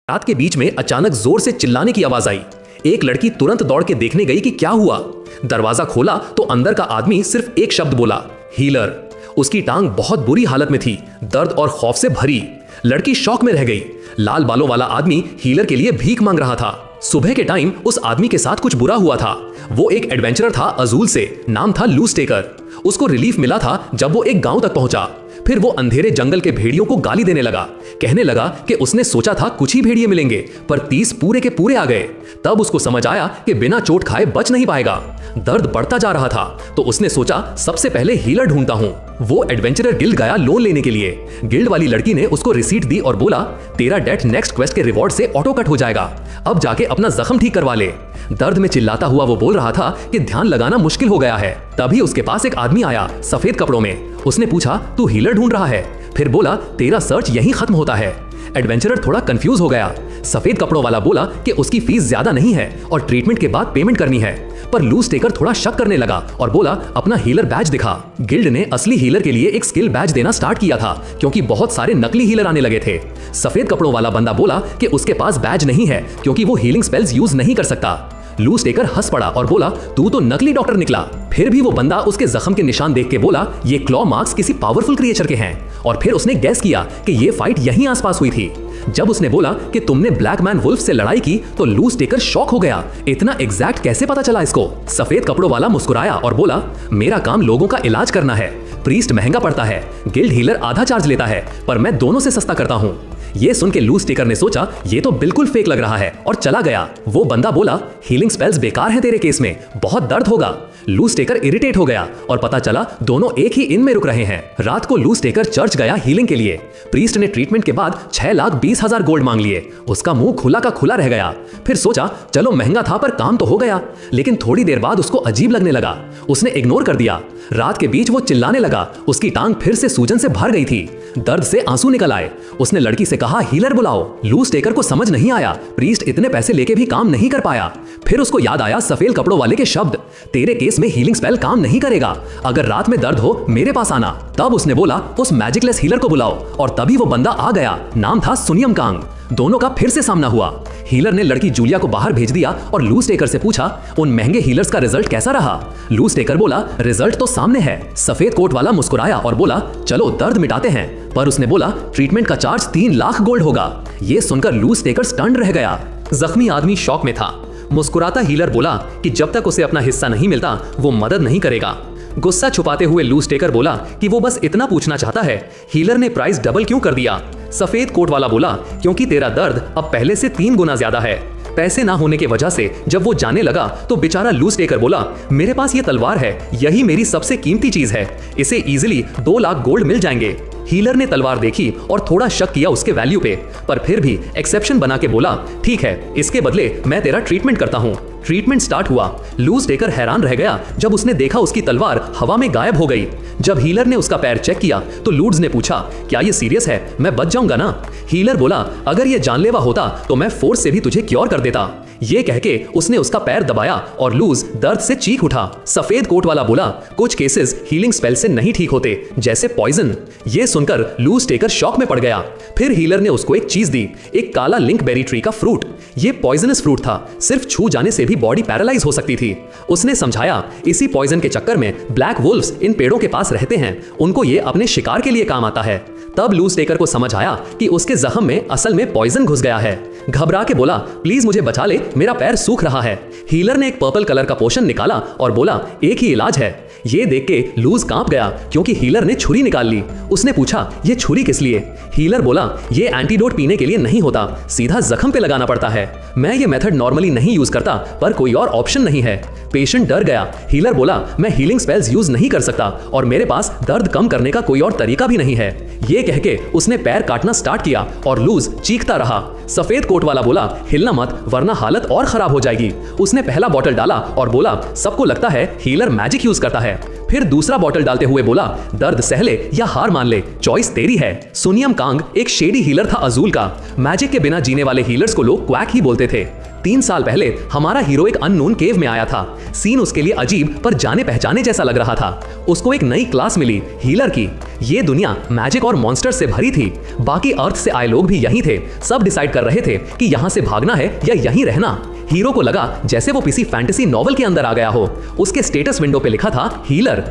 रात के बीच में अचानक जोर से चिल्लाने की आवाज आई। एक लड़की तुरंत दौड़ के देखने गई कि क्या हुआ। दरवाजा खोला तो अंदर का आदमी सिर्फ एक शब्द बोला, हीलर। उसकी टांग बहुत बुरी हालत में थी, दर्द और खौफ से भरी। लड़की शॉक में रह गई। लाल बालों वाला आदमी हीलर के लिए भीख मांग रहा था। सुबह के टाइम उस आदमी के साथ कुछ बुरा हुआ था। वो एक एडवेंचरर था अजूल से, नाम था लूज टेकर। उसको रिलीफ मिला था जब वो एक गांव तक पहुंचा। फिर वो अंधेरे जंगल के भेड़ियों को गाली देने लगा। कहने लगा कि उसने सोचा था कुछ ही भेड़िए मिलेंगे, पर 30 पूरे के पूरे आ गए। तब उसको समझ आया कि बिना चोट खाए बच नहीं पाएगा। दर्द बढ़ता जा रहा था तो उसने सोचा सबसे पहले हीलर ढूंढता हूं। वो एडवेंचरर गिल्ड गया लोन लेने के लिए। गिल्ड वाली लड़की ने उसको रिसीट दी और बोला, तेरा डेट नेक्स्ट क्वेस्ट के रिवॉर्ड से ऑटो कट हो जाएगा, अब जाके अपना जख्म ठीक करवा ले। दर्द में चिल्लाता हुआ वो बोल रहा था कि ध्यान लगाना मुश्किल हो गया है। तभी उसके पास एक आदमी आया सफेद कपड़ों में। उसने पूछा, तू हीलर ढूंढ रहा है? फिर बोला, तेरा सर्च यहीं खत्म होता है। एडवेंचरर थोड़ा कंफ्यूज हो गया। सफेद कपड़ों वाला बोला कि उसकी फीस ज्यादा नहीं है और ट्रीटमेंट के बाद पेमेंट करनी है। पर लूज टेकर थोड़ा शक करने लगा और बोला, अपना हीलर बैज दिखा। गिल्ड ने असली हीलर के लिए एक स्किल बैज देना स्टार्ट किया था क्योंकि बहुत सारे नकली हीलर आने लगे थे। सफेद कपड़ों वाला बंदा बोला कि उसके पास बैज नहीं है क्योंकि वो हीलिंग स्पेल्स यूज नहीं कर सकता। लूज टेकर हंस पड़ा और बोला, तू तो नकली डॉक्टर निकला। फिर भी वो बंदा उसके जख्म के निशान देख के बोला, ये क्लॉ मार्क्स किसी पावरफुल क्रिएचर के हैं। और फिर उसने गैस किया कि ये फाइट यहीं आसपास हुई थी। जब उसने बोला कि तुमने ब्लैक मैन वुल्फ से लड़ाई की तो लूज टेकर शॉक हो गया। इतना एग्जैक्ट कैसे पता चला इसको? सफेद कपड़ों वाला मुस्कुराया और बोला, मेरा काम लोगों का इलाज करना है। प्रीस्ट महंगा पड़ता है, गिल्ड हीलर आधा चार्ज लेता है, पर मैं दोनों से सस्ता करता हूँ। ये सुन के लूज टेकर ने सोचा ये तो बिल्कुल फेक लग रहा है और चला गया। वो बंदा बोला, हीलिंग स्पेल्स बेकार हैं तेरे केस में, बहुत दर्द होगा। लूज टेकर इरिटेट हो गया और पता चला दोनों एक ही इन में रुक रहे हैं। रात को लूज टेकर चर्च गया हीलिंग के लिए। प्रीस्ट ने ट्रीटमेंट के बाद 6,20,000 गोल्ड मांग लिए। उसका मुंह खुला का खुला रह गया। फिर सोचा चलो महंगा था पर काम तो हो गया, लेकिन थोड़ी देर बाद उसको अजीब लगने लगा। उसने इग्नोर कर दिया। रात के बीच वो चिल्लाने लगा। उसकी टांग फिर से सूजन से भर गई थी, दर्द से आंसू निकल आए। उसने लड़की से कहा, हीलर बुलाओ। लूज टेकर को समझ नहीं आया, प्रीस्ट इतने पैसे लेके भी काम नहीं कर पाया। फिर उसको याद आया सफेद कपड़ों वाले के शब्द, तेरे केस में हीलिंग स्पेल काम नहीं करेगा, अगर रात में दर्द हो मेरे पास आना। तब उसने बोला, उस मैजिकलेस हीलर को बुलाओ। और तभी वो बंदा आ गया, नाम था सुनियम कांग। दोनों का फिर से सामना हुआ। हीलर ने लड़की जूलिया को बाहर भेज दिया और लूज टेकर से पूछा, उन महंगे हीलर्स का रिजल्ट कैसा रहा? लूज टेकर बोला, रिजल्ट तो सामने है। सफेद कोट वाला मुस्कुराया और बोला, चलो दर्द मिटाते हैं। पर उसने बोला, ट्रीटमेंट का चार्ज 3 लाख गोल्ड होगा। ये सुनकर लूज टेकर स्टन्ड रह गया। जख्मी आदमी शॉक में था। मुस्कुराता हीलर बोला कि जब तक उसे अपना हिस्सा नहीं मिलता वो मदद नहीं करेगा। गुस्सा छुपाते हुए लूज टेकर बोला कि वो बस इतना पूछना चाहता है, हीलर ने प्राइस डबल क्यों कर दिया? सफेद कोट वाला बोला, क्योंकि तेरा दर्द अब पहले से 3 गुना ज्यादा है। पैसे ना होने की वजह से जब वो जाने लगा तो बेचारा लूज टेकर बोला, मेरे पास ये तलवार है, यही मेरी सबसे कीमती चीज है, इसे इजीली 2 लाख गोल्ड मिल जाएंगे। हीलर ने तलवार देखी और थोड़ा शक किया उसके वैल्यू पे, पर फिर भी एक्सेप्शन बना के बोला, ठीक है, इसके बदले मैं तेरा ट्रीटमेंट करता हूँ। ट्रीटमेंट स्टार्ट हुआ। लूज टेकर हैरान रह गया जब उसने देखा उसकी तलवार हवा में गायब हो गई। जब हीलर ने उसका पैर चेक किया तो लूज ने पूछा, क्या ये सीरियस है? मैं बच जाऊंगा ना? हीलर बोला, अगर ये जानलेवा होता तो मैं फोर्स से भी तुझे क्योर कर देता। ये कह के उसने उसका पैर दबाया और लूज दर्द से चीख उठा। सफेद कोट वाला बोला, कुछ केसेस हीलिंग स्पेल से नहीं ठीक होते, जैसे पॉइजन। ये सुनकर लूज टेकर शॉक में पड़ गया। फिर हीलर ने उसको एक चीज दी, एक काला लिंक बेरी ट्री का फ्रूट। ये पॉइजनस फ्रूट था, सिर्फ छू जाने से भी बॉडी पैरालाइज हो सकती थी। उसने समझाया, इसी पॉइजन के चक्कर में ब्लैक वुल्व्स इन पेड़ों के पास रहते हैं, उनको ये अपने शिकार के लिए काम आता है। तब लूज टेकर को समझ आया कि उसके जख्म में असल में पॉइजन घुस गया है। घबरा के बोला, प्लीज मुझे बचा ले, मेरा पैर सूख रहा है। हीलर ने एक पर्पल कलर का पोशन निकाला और बोला, एक ही इलाज है। ये देख के लूज कांप गया क्योंकि हीलर ने छुरी निकाल ली। उसने पूछा, ये छुरी किस लिए? हीलर बोला, ये एंटीडोट पीने के लिए नहीं होता, सीधा जख्म पे लगाना पड़ता है। मैं ये मेथड नॉर्मली नहीं यूज करता, पर कोई और ऑप्शन नहीं है। पेशेंट डर गया। हीलर बोला, मैं हीलिंग स्पेल्स यूज नहीं कर सकता और मेरे पास दर्द कम करने का कोई और तरीका भी नहीं है। ये कह के उसने पैर काटना स्टार्ट किया और लूज चीखता रहा। सफेद कोट वाला बोला, हिलना मत वरना हालत और खराब हो जाएगी। उसने पहला बॉटल डाला और बोला, सबको लगता है हीलर मैजिक यूज करता है, फिर दूसरा बॉटल डालते हुए बोला, दर्द सह ले या हार मान ले, चॉइस तेरी है। सुनियम कांग एक शेडी हीलर था अजूल का। मैजिक के बिना जीने वाले हीलर्स को लोग क्वैक ही बोलते थे। 3 साल पहले हमारा हीरो एक अननोन केव में आया था। सीन उसके लिए अजीब पर जाने पहचाने जैसा लग रहा था। उसको एक नई क्लास मिली, हीलर की। ये दुनिया मैजिक और मॉन्स्टर से भरी थी। बाकी अर्थ से आए लोग भी यहीं थे। सब डिसाइड कर रहे थे कि यहाँ से भागना है या यहीं रहना। हीरो को लगा जैसे वो किसी फैंटेसी नॉवल के अंदर आ गया हो। उसके स्टेटस विंडो पे लिखा था हीलर ?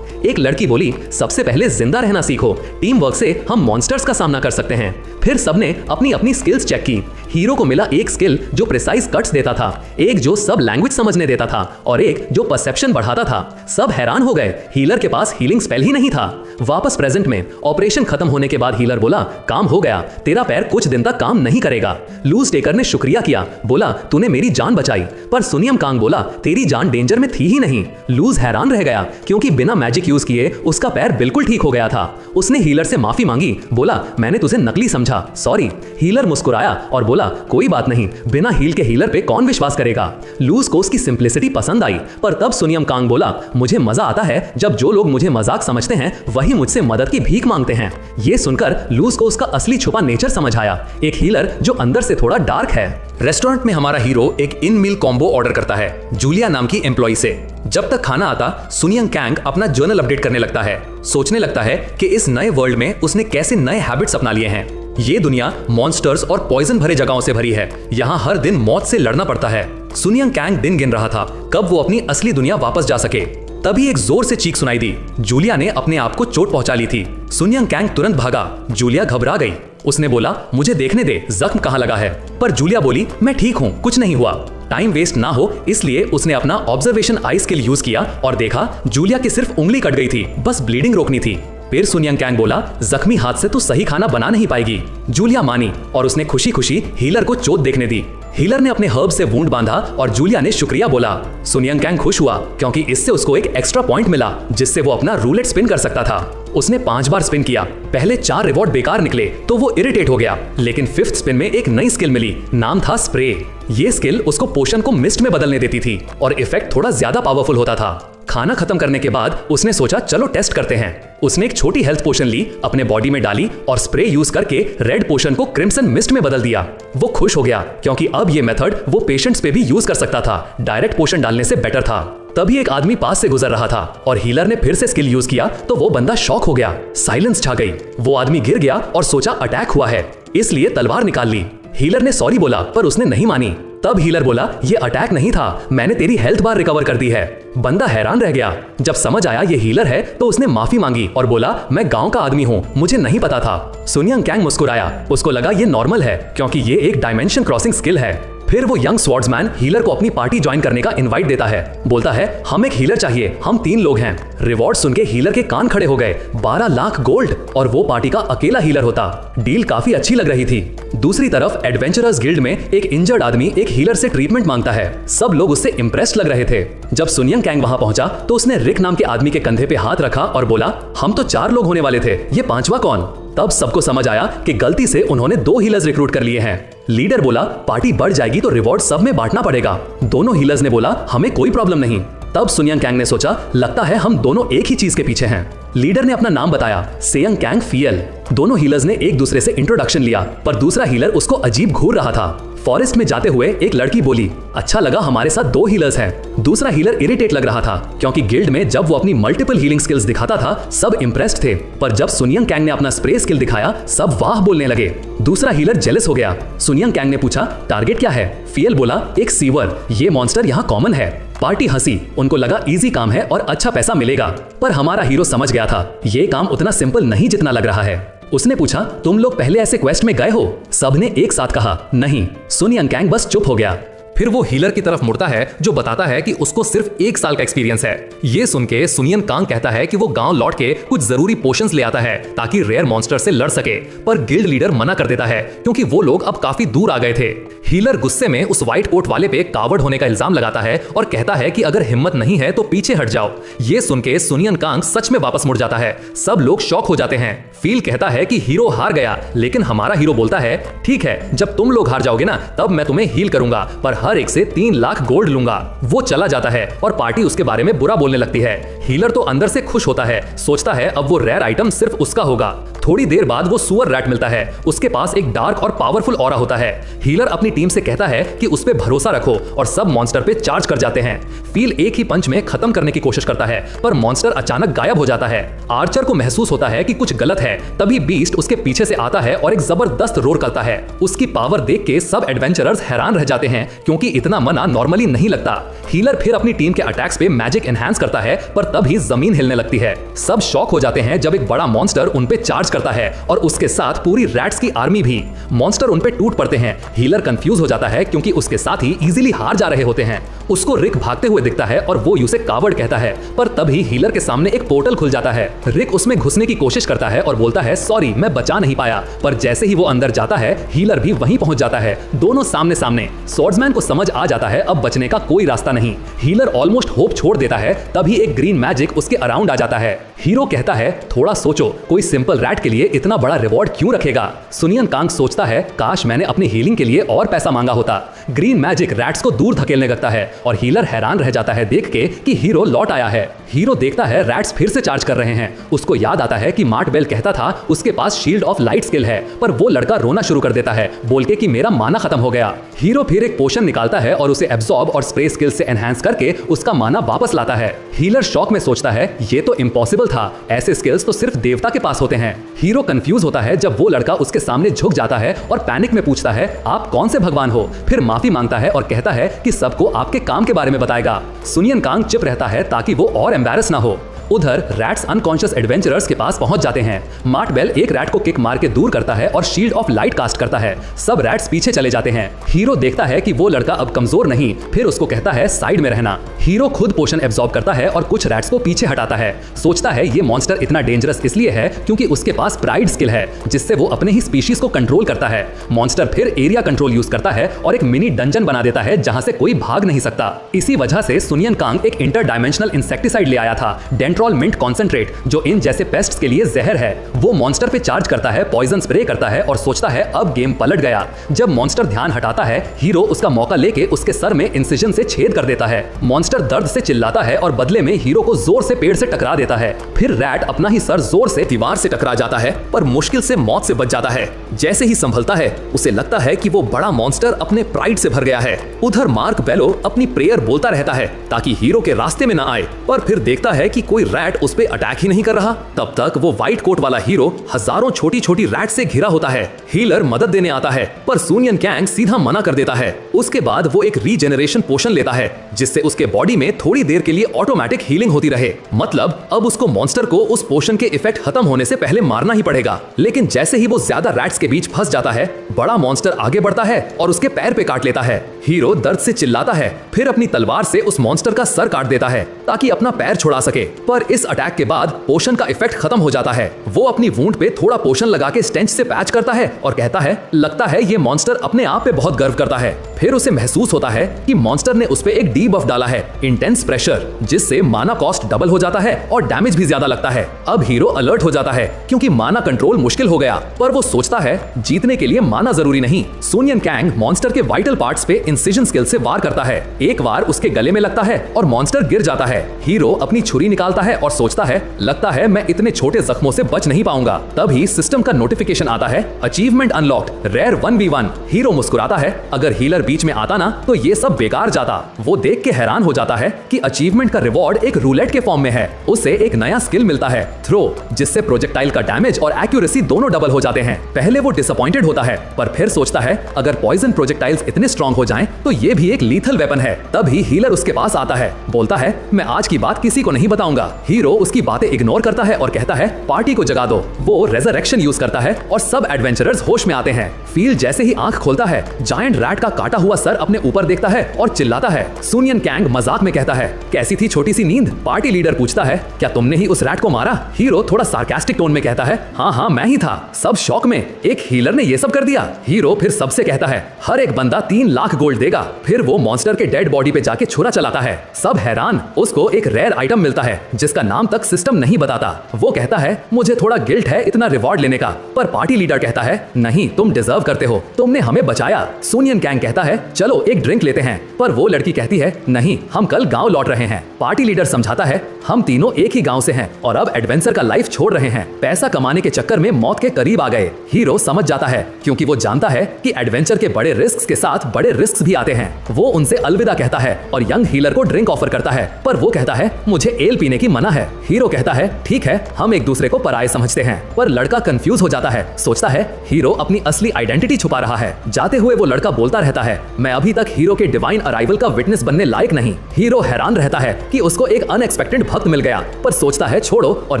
एक लड़की बोली, सबसे पहले जिंदा रहना सीखो, टीम वर्क से हम मॉन्स्टर्स का सामना कर सकते हैं। फिर सबने अपनी अपनी स्किल्स चेक की। हीरो को मिला एक स्किल जो प्रिसाइज कट्स देता था, एक जो सब लैंग्वेज समझने देता था और एक जो परसेप्शन बढ़ाता था। सब हैरान हो गए, हीलर के पास हीलिंग स्पेल ही नहीं था। वापस प्रेजेंट में ऑपरेशन खत्म होने के बाद हीलर बोला, काम हो गया, तेरा पैर कुछ दिन तक काम नहीं करेगा। लूज टेकर ने शुक्रिया किया, बोला तूने मेरी जान बचाई। पर सुनियम कांग बोला, तेरी जान डेंजर में थी ही नहीं। लूज हैरान रह गया क्योंकि बिना मैजिक यूज किए उसका पैर बिल्कुल ठीक हो गया था। उसने हीलर से माफी मांगी, बोला मैंने तुझे नकली समझा, सॉरी। हीलर मुस्कुराया और बोला, कोई बात नहीं, बिना हील के हीलर पे कौन विश्वास करेगा। लूज को उसकी सिंप्लिसिटी पसंद आई। पर तब सुनियम कांग बोला, मुझे मजा आता है जब जो लोग मुझे मजाक समझते हैं वही मुझसे मदद की भीख मांगते हैं। ये सुनकर लूज को उसका असली छुपा नेचर समझ आया, एक हीलर जो अंदर से थोड़ा डार्क है। रेस्टोरेंट में हमारा हीरो एक इन मील कॉम्बो ऑर्डर करता है जूलिया नाम की एम्प्लॉय से। जब तक खाना आता, सुनियम कांग अपना जर्नल अपडेट करने लगता है। सोचने लगता है कि इस नए वर्ल्ड में उसने कैसे नए हैबिट्स अपना लिए हैं। ये दुनिया मॉन्स्टर्स और पॉइजन भरे जगहों से भरी है। यहाँ हर दिन मौत से लड़ना पड़ता है। सुनियम कांग दिन गिन रहा था कब वो अपनी असली दुनिया वापस जा सके। तभी एक जोर से चीख सुनाई दी। जूलिया ने अपने आप को चोट पहुंचा ली थी। सुनियम कांग तुरंत भागा। जूलिया घबरा गई। उसने बोला, मुझे देखने दे, जख्म कहाँ लगा है। पर जूलिया बोली, मैं ठीक हूँ, कुछ नहीं हुआ। टाइम वेस्ट ना हो इसलिए उसने अपना ऑब्जर्वेशन आई स्किल यूज किया और देखा जूलिया की सिर्फ उंगली कट गई थी, बस ब्लीडिंग रोकनी थी। फिर सुनियम कांग बोला, जख्मी हाथ से तू सही खाना बना नहीं पाएगी। जूलिया मानी और उसने खुशी खुशी हीलर को चोट देखने दी। हीलर ने अपने हर्ब से वुंड बांधा और जूलिया ने शुक्रिया बोला। सुनियम कांग खुश हुआ क्योंकि इससे उसको एक एक्स्ट्रा पॉइंट मिला जिससे वो अपना रूलेट स्पिन कर सकता था। उसने 5 बार स्पिन किया। पहले 4 रिवॉर्ड बेकार निकले तो वो इरिटेट हो गया, लेकिन 5th स्पिन में एक नई स्किल मिली, नाम था स्प्रे। ये स्किल उसको पोशन को मिस्ट में बदलने देती थी और इफेक्ट थोड़ा ज्यादा पावरफुल होता था। खाना खत्म करने के बाद उसने सोचा चलो टेस्ट करते हैं। उसने एक छोटी हेल्थ पोशन ली, अपने बॉडी में डाली और स्प्रे यूज करके रेड पोशन को क्रिम्सन मिस्ट में बदल दिया। वो खुश हो गया क्योंकि अब ये मेथड वो पेशेंट्स पे भी यूज कर सकता था। डायरेक्ट पोशन डालने से बेटर था। तभी एक आदमी पास से गुजर रहा था और हीलर ने फिर से स्किल यूज किया तो वो बंदा शॉक हो गया। साइलेंस छा गई। वो आदमी गिर गया और सोचा अटैक हुआ है, इसलिए तलवार निकाल ली। हीलर ने सॉरी बोला पर उसने नहीं मानी। तब हीलर बोला, ये अटैक नहीं था, मैंने तेरी हेल्थ बार रिकवर कर दी है। बंदा हैरान रह गया। जब समझ आया ये हीलर है तो उसने माफी मांगी और बोला, मैं गांव का आदमी हूँ, मुझे नहीं पता था। सुनियम कांग मुस्कुराया। उसको लगा ये नॉर्मल है क्योंकि ये एक डायमेंशन क्रॉसिंग स्किल है। फिर वो यंग स्वॉर्ड्समैन हीलर को अपनी पार्टी ज्वाइन करने का इनवाइट देता है। बोलता है, हम एक हीलर चाहिए, हम 3 लोग हैं। रिवॉर्ड सुन के हीलर के कान खड़े हो गए। 12 लाख गोल्ड और वो पार्टी का अकेला हीलर होता। डील काफी अच्छी लग रही थी। दूसरी तरफ एडवेंचरर्स गिल्ड में एक इंजर्ड आदमी एक हीलर से ट्रीटमेंट मांगता है। सब लोग उससे इंप्रेस्ड लग रहे थे। जब सुनियम कांग वहां पहुंचा तो उसने रिक नाम के आदमी के कंधे पे हाथ रखा और बोला, हम तो 4 लोग होने वाले थे, ये 5वां कौन? तब सबको समझ आया कि गलती से उन्होंने 2 हीलर्स रिक्रूट कर लिए हैं। लीडर बोला, पार्टी बढ़ जाएगी तो रिवॉर्ड सब में बांटना पड़ेगा। दोनों हीलर्स ने बोला, हमें कोई प्रॉब्लम नहीं। तब सुनियम कांग ने सोचा, लगता है हम दोनों एक ही चीज के पीछे हैं। लीडर ने अपना नाम बताया, सेयंग कांग फियल। दोनों हीलर्स ने एक दूसरे से इंट्रोडक्शन लिया पर दूसरा हीलर उसको अजीब घूर रहा था। फॉरेस्ट में जाते हुए एक लड़की बोली, अच्छा लगा हमारे साथ 2 हीलर्स हैं। दूसरा हीलर इरिटेट लग रहा था क्योंकि गिल्ड में जब वो अपनी मल्टीपल हीलिंग स्किल्स दिखाता था सब इंप्रेस्ड थे, पर जब सुनियम कांग ने अपना स्प्रे स्किल दिखाया सब वाह बोलने लगे। दूसरा हीलर जेलस हो गया। सुनियम कांग ने पूछा, टारगेट क्या है? फियल बोला, एक सीवर, ये मॉन्स्टर यहाँ कॉमन है। पार्टी हंसी, उनको लगा इजी काम है और अच्छा पैसा मिलेगा। पर हमारा हीरो समझ गया था ये काम उतना सिंपल नहीं जितना लग रहा है। उसने पूछा, तुम लोग पहले ऐसे क्वेस्ट में गए हो? सबने एक साथ कहा, नहीं। सुनियम कांग बस चुप हो गया। फिर वो हीलर की तरफ मुड़ता है जो बताता है कि उसको सिर्फ 1 साल का एक्सपीरियंस है। ये सुन के सुनियम कांग कहता है कि वो गांव लौट के कुछ जरूरी पोशंस ले आता है ताकि रेयर मॉन्स्टर से लड़ सके, पर गिल्ड लीडर मना कर देता है क्योंकि वो लोग अब काफी दूर आ गए थे। हीलर गुस्से में उस व्हाइट कोट वाले पे कावड़ होने का इल्जाम लगाता है और कहता है कि अगर हिम्मत नहीं है तो पीछे हट जाओ। ये सुन के सुनियन कांग सच में वापस मुड़ जाता है। सब लोग शॉक हो जाते हैं। फील कहता है कि हीरो हार गया, लेकिन हमारा हीरो बोलता है ठीक है, जब तुम लोग हार जाओगे ना तब मैं तुम्हें हील करूंगा, पर हर एक से 3 लाख गोल्ड लूंगा। वो चला जाता है और पार्टी उसके बारे में बुरा बोलने लगती है। हीलर तो अंदर से खुश होता है, सोचता है अब वो रेयर आइटम सिर्फ उसका होगा। थोड़ी देर बाद वो सुअर रैट मिलता है। उसके पास एक डार्क और पावरफुल ऑरा होता है। हीलर अपनी टीम से कहता है कि उस पे भरोसा रखो और सब मॉन्स्टर पे चार्ज कर जाते हैं। फील एक ही पंच में खत्म करने की कोशिश करता है, पर मॉन्स्टर अचानक गायब हो जाता है। आर्चर को महसूस होता है कि कुछ गलत है। तभी बीस्ट उसके पीछे से आता है और एक जबरदस्त रोर करता है। उसकी पावर देख के सब एडवेंचरर्स हैरान रह जाते हैं, क्योंकि इतना मना नॉर्मली नहीं लगता। हीलर फिर अपनी टीम के अटैक्स पे मैजिक एनहांस करता है, पर तभी जमीन हिलने लगती है। सब शॉक हो जाते हैं जब एक बड़ा मॉन्स्टर उन पे चार्ज करता है और उसके साथ पूरी रैट्स की आर्मी भी। मॉन्स्टर उन पे टूट पड़ते हैं। हीलर कंफ्यूज हो जाता है क्योंकि उसके साथी इजीली हार जा रहे होते हैं। उसको रिक भागते हुए दिखता है और वो उसे कावड़ कहता है, पर तभी हीलर के सामने एक पोर्टल खुल जाता है। रिक उसमें घुसने की कोशिश करता है और बोलता है सॉरी मैं बचा नहीं पाया, पर जैसे ही वो अंदर जाता है हीलर भी वहीं पहुंच जाता है। दोनों सामने सामने। स्वॉर्ड्समैन को समझ आ जाता है अब बचने का कोई रास्ता नहीं। हीलर ऑलमोस्ट होप छोड़ देता है, तभी एक ग्रीन मैजिक उसके अराउंड आ जाता है। हीरो कहता है थोड़ा सोचो, कोई सिंपल रैट के लिए इतना बड़ा रिवॉर्ड क्यों रखेगा। सुनियन कांग सोचता है काश मैंने अपनी हीलिंग के लिए और पैसा मांगा होता। ग्रीन मैजिक रैट्स को दूर धकेलने लगता है और हीलर हैरान रह जाता है देख के कि हीरो लौट आया है। हीरो देखता है रैट्स फिर से चार्ज कर रहे हैं। उसको याद आता है कि मार्ट बेल कहता था उसके पास शील्ड ऑफ लाइट स्किल है, पर वो लड़का रोना शुरू कर देता है बोल के कि मेरा माना खत्म हो गया। हीरो फिर एक पोशन निकालता है और उसे एब्जॉर्ब और स्प्रे स्किल से एनहांस करके उसका माना वापस लाता है। हीलर शॉक में सोचता है ये तो इम्पॉसिबल था, ऐसे स्किल्स तो सिर्फ देवता के पास होते हैं। हीरो कंफ्यूज होता है जब वो लड़का उसके सामने झुक जाता है और पैनिक में पूछता है आप कौन से भगवान हो। फिर माफी मांगता है और कहता है कि सबको आपके काम के बारे में बताएगा। सुनियन कांग चुप रहता है ताकि वो और एम्बैरस ना हो। उधर रैट्स अनकॉन्शियस एडवेंचरर्स के पास पहुंच जाते हैं। मार्ट बेल एक रैट को किक मार के दूर करता है और शील्ड ऑफ लाइट कास्ट करता है। सब रैट्स पीछे चले जाते हैं। हीरो देखता है कि वो लड़का अब कमजोर नहीं, फिर उसको कहता है साइड में रहना। हीरो खुद पोशन एब्जॉर्ब करता है और कुछ रैट्स को पीछे हटाता है। सोचता है ये मॉन्स्टर इतना डेंजरस इसलिए है क्योंकि उसके पास प्राइड स्किल है, जिससे वो अपने ही स्पीशीज को कंट्रोल करता है। मॉन्स्टर फिर एरिया कंट्रोल यूज करता है और एक मिनी डंजन बना देता है जहां से कोई भाग नहीं सकता। इसी वजह से सुनियन कांग एक इंटर डायमेंशनल इंसेक्टिसाइड ले आया था, डेंट्रॉल मिंट कॉन्सेंट्रेट, जो इन जैसे पेस्ट्स के लिए जहर है। वो मॉन्स्टर पे चार्ज करता है, पॉइजन स्प्रे करता है और सोचता है अब गेम पलट गया। जब मॉन्स्टर ध्यान हटाता है, हीरो उसका मौका लेके उसके सर में इंसिजन से छेद कर देता है। मॉन्स्टर दर्द से चिल्लाता है और बदले में हीरो को जोर से पेड़ से टकरा देता है। फिर रैट अपना ही सर जोर से दीवार से टकरा जाता है, पर मुश्किल से मौत से बच जाता है। जैसे ही संभलता है उसे लगता है कि वो बड़ा मॉन्स्टर अपने प्राइड से भर गया है। उधर मार्क बेलो अपनी प्रेयर बोलता रहता है ताकि हीरो के रास्ते में ना आए, पर फिर देखता है कि कोई रैट उस पे अटैक ही नहीं कर रहा। तब तक वो व्हाइट कोट वाला हीरो हजारों छोटी छोटी रैट से घिरा होता है। हीलर मदद देने आता है, पर सुनियन कांग सीधा मना कर देता है। उसके बाद वो एक रीजेनरेशन पोशन लेता है, जिससे उसके बॉडी में थोड़ी देर के लिए ऑटोमेटिक हीलिंग होती रहे। मतलब अब उसको मॉन्स्टर को उस पोशन के इफेक्ट खत्म होने से पहले मारना ही पड़ेगा। लेकिन जैसे ही वो ज्यादा रैट्स के बीच फंस जाता है, बड़ा मॉन्स्टर आगे बढ़ता है और उसके पैर पे काट लेता है। हीरो दर्द से चिल्लाता है, फिर अपनी तलवार से उस मॉन्स्टर का सर काट देता है ताकि अपना पैर छुड़ा सके। पर इस अटैक के बाद पोशन का इफेक्ट खत्म हो जाता है। वो अपनी वुंड पे थोड़ा पोशन लगा के स्टेंच से पैच करता है और कहता है लगता है ये मॉन्स्टर अपने आप पे बहुत गर्व करता है। फिर उसे महसूस होता है कि मॉन्स्टर ने उस पे एक डी बफ डाला है, इंटेंस प्रेशर, जिससे माना कॉस्ट डबल हो जाता है और डैमेज भी ज्यादा लगता है। अब हीरो अलर्ट हो जाता है क्योंकि माना कंट्रोल मुश्किल हो गया, पर वो सोचता है जीतने के लिए माना जरूरी नहीं। सुनियन कांग मॉन्स्टर के वाइटल पार्ट्स पे इंसिजन स्किल से वार करता है। एक वार उसके गले में लगता है और मॉन्स्टर गिर जाता है। हीरो अपनी छुरी निकालता है और सोचता है लगता है मैं इतने छोटे जख्मों से बच नहीं पाऊंगा। तभी सिस्टम का नोटिफिकेशन आता है, achievement unlocked, rare 1v1। Hero मुस्कुराता है, अगर हीलर बीच में आता ना तो ये सब बेकार जाता। वो देख के हैरान हो जाता है कि अचीवमेंट का रिवॉर्ड एक रूलेट के फॉर्म में है। उसे एक नया स्किल मिलता है, थ्रो, जिससे प्रोजेक्टाइल का डैमेज और एक्यूरेसी दोनों डबल हो जाते हैं। पहले वो डिसअपॉइंटेड होता है, पर फिर सोचता है अगर पॉइजन प्रोजेक्टाइल्स इतने स्ट्रॉन्ग हो जाएं तो ये भी एक लीथल वेपन है। तभी हीलर उसके पास आता है, बोलता है मैं आज की बात किसी को नहीं बताऊंगा। हीरो उसकी बातें इग्नोर करता है और कहता है पार्टी को जगा दो। वो रेजरेक्शन यूज करता है और सब एडवेंचरर्स होश में आते हैं। फील जैसे ही आंख खोलता है, जायंट रैट का काटा हुआ सर अपने ऊपर देखता है और चिल्लाता है। सुनियन कैंग मजाक में कहता है, कैसी थी छोटी सी नींद? पार्टी लीडर पूछता है, क्या तुमने ही उस रैट को मारा? हीरो थोड़ा सार्कास्टिक टोन में कहता है, हाँ हाँ मैं ही था। सब शौक में, एक हीलर ने ये सब कर दिया। हीरो फिर सबसे कहता है, हर एक बंदा 3 लाख गोल्ड देगा। फिर वो मॉन्स्टर के डेड बॉडी पे जाके छुरा चलाता है। सब हैरान। उसको एक रेयर आइटम मिलता है जिसका नाम तक सिस्टम नहीं बताता। वो कहता है, मुझे थोड़ा गिल्ट है इतना रिवॉर्ड लेने का। पर पार्टी लीडर कहता है, नहीं तुम डिजर्व करते हो, तुमने हमें बचाया। सुनियन कैंग कहता है, चलो एक ड्रिंक लेते हैं। पर वो लड़की कहती है, नहीं हम कल गांव लौट रहे हैं। पार्टी लीडर समझाता है, हम तीनों एक ही गांव से हैं और अब एडवेंचर का लाइफ छोड़ रहे हैं। पैसा कमाने के चक्कर में मौत के करीब आ गए। हीरो समझ जाता है क्योंकि वो जानता है कि एडवेंचर के बड़े रिस्क के साथ बड़े रिस्क भी आते हैं। वो उनसे अलविदा कहता है और यंग हीलर को ड्रिंक ऑफर करता है, पर वो कहता है, मुझे एल पीने की मना है। हीरो कहता है, ठीक है हम एक दूसरे को पराये समझते हैं। पर लड़का कंफ्यूज हो जाता है, सोचता है हीरो अपनी असली आइडेंटिटी छुपा रहा है। जाते हुए वो लड़का बोलता रहता है, मैं अभी तक हीरो के डिवाइन अराइवल का विटनेस बनने लायक नहीं। हीरो हैरान रहता है कि उसको एक अनएक्सपेक्टेड भक्त मिल गया, पर सोचता है छोड़ो और